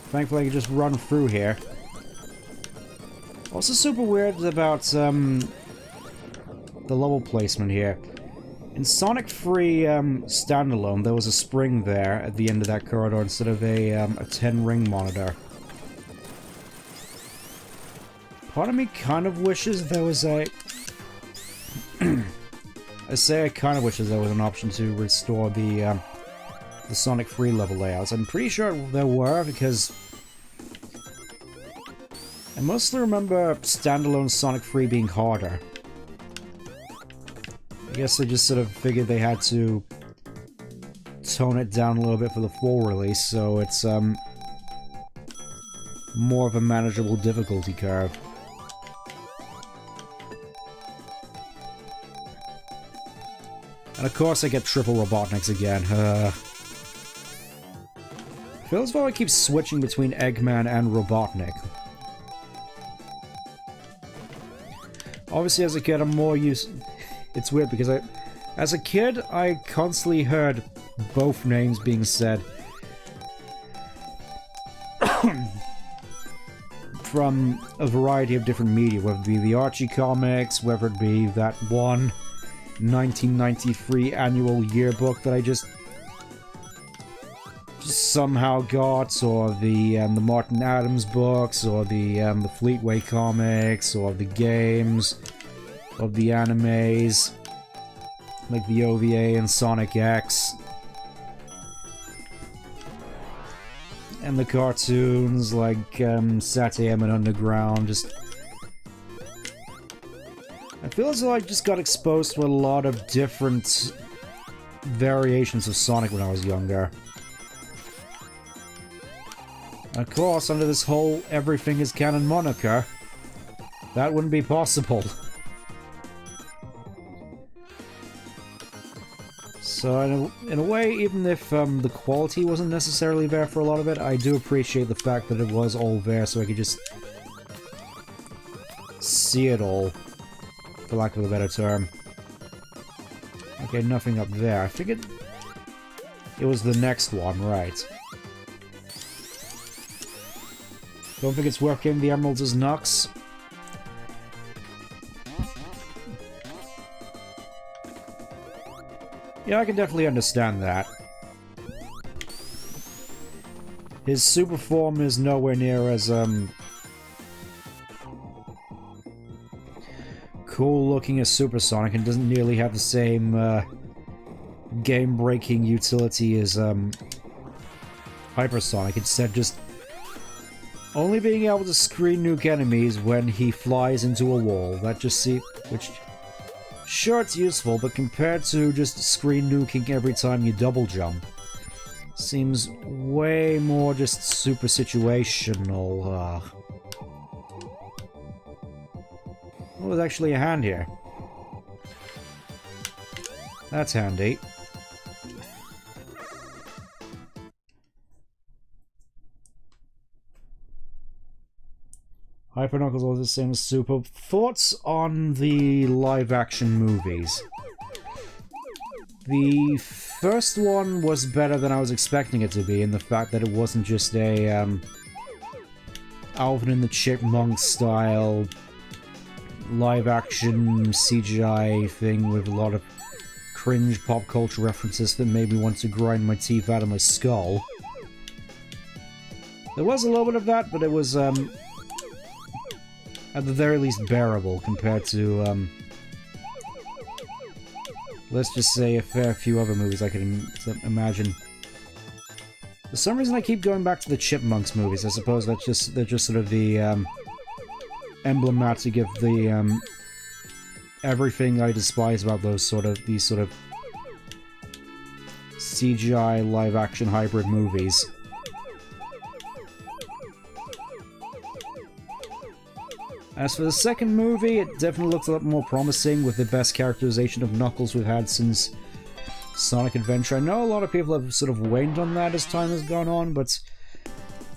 Thankfully I can just run through here. Also super weird about the level placement here. In Sonic 3 standalone, there was a spring there at the end of that corridor instead of a 10-ring monitor. Part of me kind of wishes there was a... I kind of wishes there was an option to restore the Sonic 3 level layouts. I'm pretty sure there were, because I mostly remember standalone Sonic 3 being harder. I guess they just sort of figured they had to tone it down a little bit for the full release, so it's more of a manageable difficulty curve. And of course I get triple Robotniks again. Feels as though I keep switching between Eggman and Robotnik. Obviously as a kid I'm more used... It's weird because as a kid I constantly heard both names being said. From a variety of different media, whether it be the Archie comics, whether it be that one 1993 annual yearbook that I just somehow got, or the Martin Adams books, or the Fleetway comics, or the games, or the animes, like the OVA and Sonic X, and the cartoons like Sat-AM and Underground. Just I feel as though I just got exposed to a lot of different variations of Sonic when I was younger. Of course, under this whole everything is canon moniker, that wouldn't be possible. So in a way, even if the quality wasn't necessarily there for a lot of it, I do appreciate the fact that it was all there so I could just see it all, for lack of a better term. Okay, nothing up there. I figured it was the next one, right. Don't think it's worth getting the emeralds as Nux. Yeah, I can definitely understand that. His super form is nowhere near as, cool looking as Supersonic and doesn't nearly have the same, game-breaking utility as, Hypersonic. Instead, just only being able to screen nuke enemies when he flies into a wall. That just which... Sure, it's useful, but compared to just screen nuking every time you double jump, seems way more just super situational. Oh, there's actually a hand here. That's handy. Hyper Knuckles was the same as Super. Thoughts on the live-action movies? The first one was better than I was expecting it to be, in the fact that it wasn't just a, Alvin and the Chipmunks style live-action CGI thing with a lot of cringe pop culture references that made me want to grind my teeth out of my skull. There was a little bit of that, but it was, at the very least bearable compared to, let's just say a fair few other movies I can imagine. For some reason I keep going back to the Chipmunks movies. I suppose they're just sort of the, emblematic of the, everything I despise about these sort of CGI live-action hybrid movies. As for the second movie, it definitely looks a lot more promising with the best characterization of Knuckles we've had since Sonic Adventure. I know a lot of people have sort of waned on that as time has gone on, but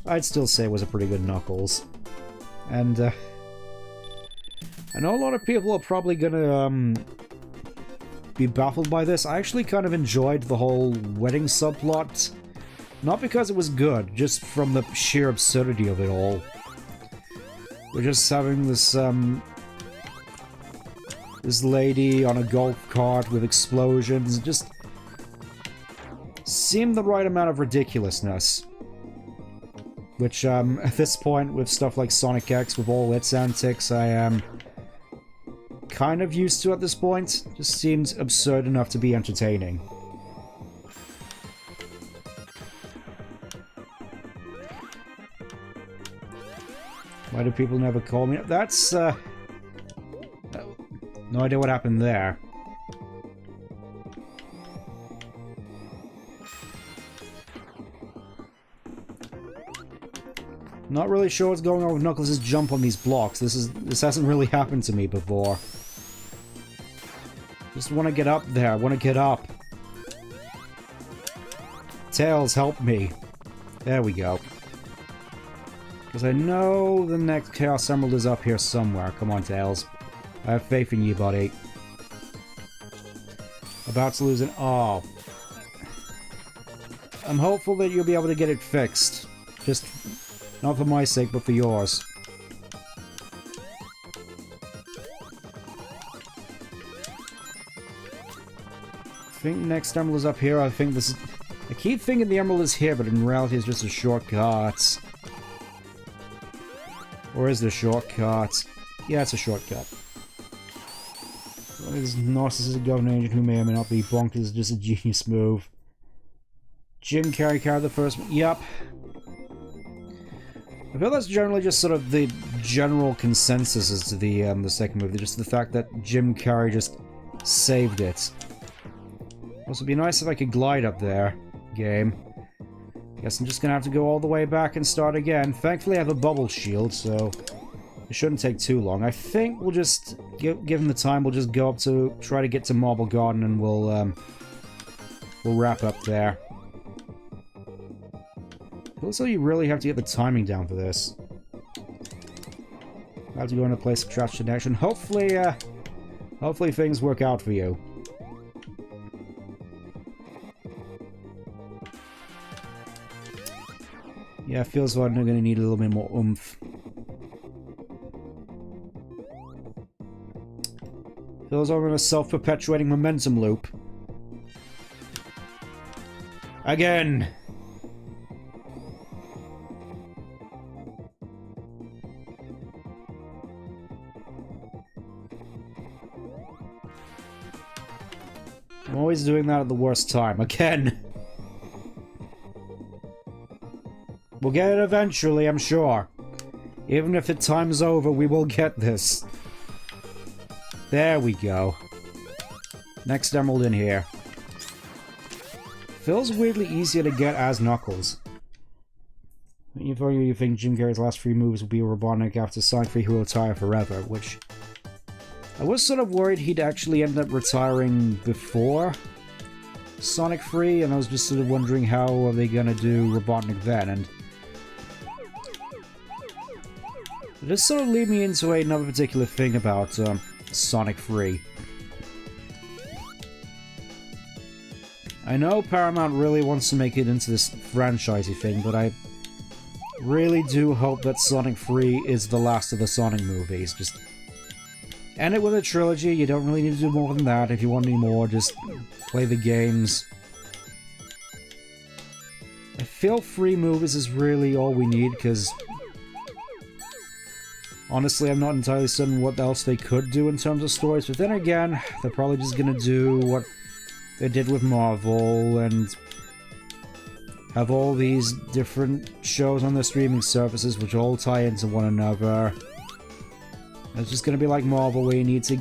I'd still say it was a pretty good Knuckles. And, I know a lot of people are probably gonna, be baffled by this. I actually kind of enjoyed the whole wedding subplot. Not because it was good, just from the sheer absurdity of it all. We're just having this, this lady on a golf cart with explosions. It just seemed the right amount of ridiculousness. Which, at this point, with stuff like Sonic X, with all its antics, I am kind of used to at this point. Just seems absurd enough to be entertaining. Why do people never call me? That's, no idea what happened there. Not really sure what's going on with Knuckles' jump on these blocks. This hasn't really happened to me before. Just want to get up there. I want to get up. Tails, help me. There we go. Because I know the next Chaos Emerald is up here somewhere. Come on, Tails. I have faith in you, buddy. About to lose an... Oh. I'm hopeful that you'll be able to get it fixed. Just... not for my sake, but for yours. I think next emerald is up here. I think this is... I keep thinking the emerald is here, but in reality it's just a shortcut. Or is it a shortcut? Yeah, it's a shortcut. This narcissistic government agent who may or may not be bonkers is just a genius move. Jim Carrey carried the first one. Yup. I feel that's generally just sort of the general consensus as to the second movie. Just the fact that Jim Carrey just saved it. Also, it'd be nice if I could glide up there. Game. Guess I'm just gonna have to go all the way back and start again. Thankfully I have a bubble shield, so it shouldn't take too long. I think we'll just, given the time, we'll just go up to, try to get to Marble Garden and we'll, we'll wrap up there. Also, you really have to get the timing down for this. I have to go into place of traction action. Hopefully, hopefully things work out for you. Yeah, it feels like I'm going to need a little bit more oomph. Feels like I'm in a self-perpetuating momentum loop. Again! I'm always doing that at the worst time. Again! We'll get it eventually, I'm sure. Even if the time's over, we will get this. There we go. Next emerald in here. Feels weirdly easier to get as Knuckles. You think Jim Carrey's last 3 moves will be robotic after Sonic 3 who will retire forever, which... I was sort of worried he'd actually end up retiring before Sonic 3, and I was just sort of wondering how are they gonna do Robotnik then, and... This sort of lead me into another particular thing about Sonic 3. I know Paramount really wants to make it into this franchisey thing, but I really do hope that Sonic 3 is the last of the Sonic movies. Just end it with a trilogy. You don't really need to do more than that. If you want any more, just play the games. I feel 3 movies is really all we need, because honestly, I'm not entirely certain what else they could do in terms of stories, but then again, they're probably just gonna do what they did with Marvel and have all these different shows on their streaming services which all tie into one another. It's just gonna be like Marvel, where you need to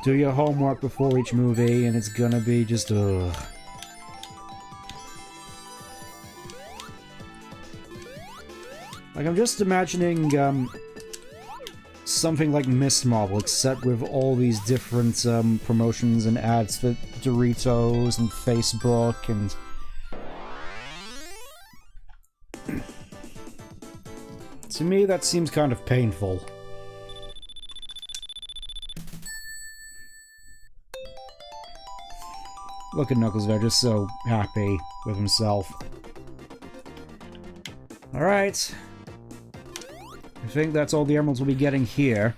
do your homework before each movie, and it's gonna be just ugh. Like, I'm just imagining something like Miss Marvel, except with all these different promotions and ads for Doritos and Facebook and... To me, that seems kind of painful. Look at Knuckles there, just so happy with himself. Alright. I think that's all the emeralds we'll be getting here.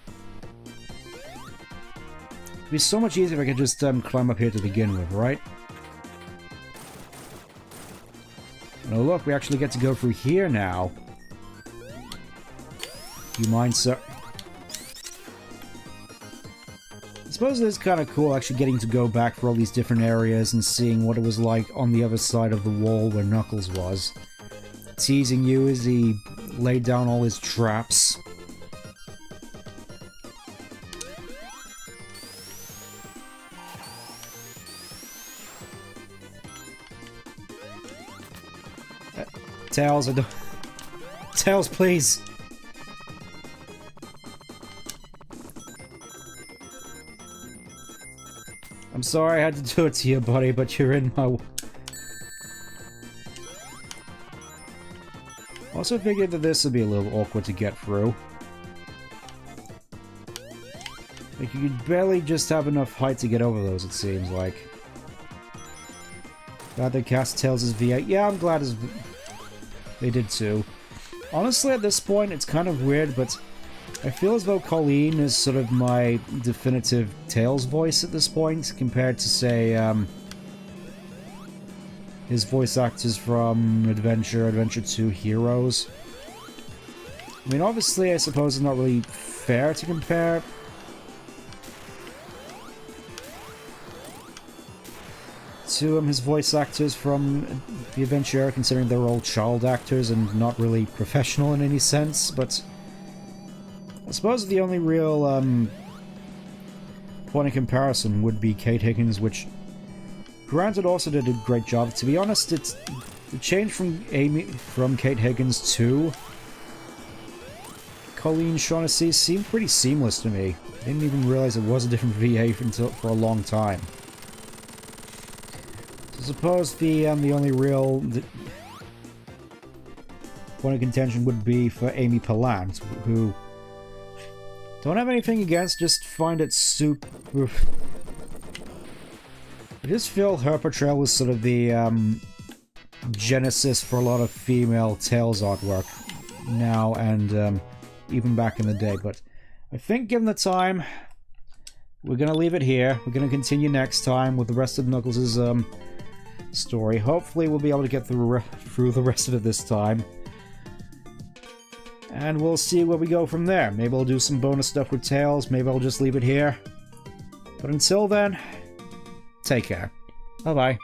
It'd be so much easier if I could just climb up here to begin with, right? Oh look, we actually get to go through here now. You mind, sir? I suppose it is kind of cool actually getting to go back for all these different areas and seeing what it was like on the other side of the wall where Knuckles was. Teasing you as he laid down all his traps. Tails, I don't... Tails, please! I'm sorry I had to do it to you, buddy, but you're in my... Also figured that this would be a little awkward to get through. Like, you could barely just have enough height to get over those, it seems like. Glad they cast Tails as V8. Yeah, I'm glad they did too. Honestly, at this point, it's kind of weird, but I feel as though Colleen is sort of my definitive Tails voice at this point, compared to, say, his voice actors from Adventure 2 Heroes. I mean, obviously, I suppose it's not really fair to compare to his voice actors from the Adventure, considering they're all child actors and not really professional in any sense, but I suppose the only real point of comparison would be Kate Higgins, which granted also did a great job. To be honest, it's the change from Kate Higgins to Colleen Shaughnessy seemed pretty seamless to me. I didn't even realize it was a different VA for a long time. I suppose the only real point of contention would be for Amy Pallant, who don't have anything against, just find it super... I just feel her portrayal was sort of the genesis for a lot of female Tales artwork now and even back in the day, but I think given the time, we're going to leave it here. We're going to continue next time with the rest of Knuckles' story. Hopefully we'll be able to get through the rest of it this time. And we'll see where we go from there. Maybe I'll do some bonus stuff with Tails. Maybe I'll just leave it here. But until then, take care. Bye-bye.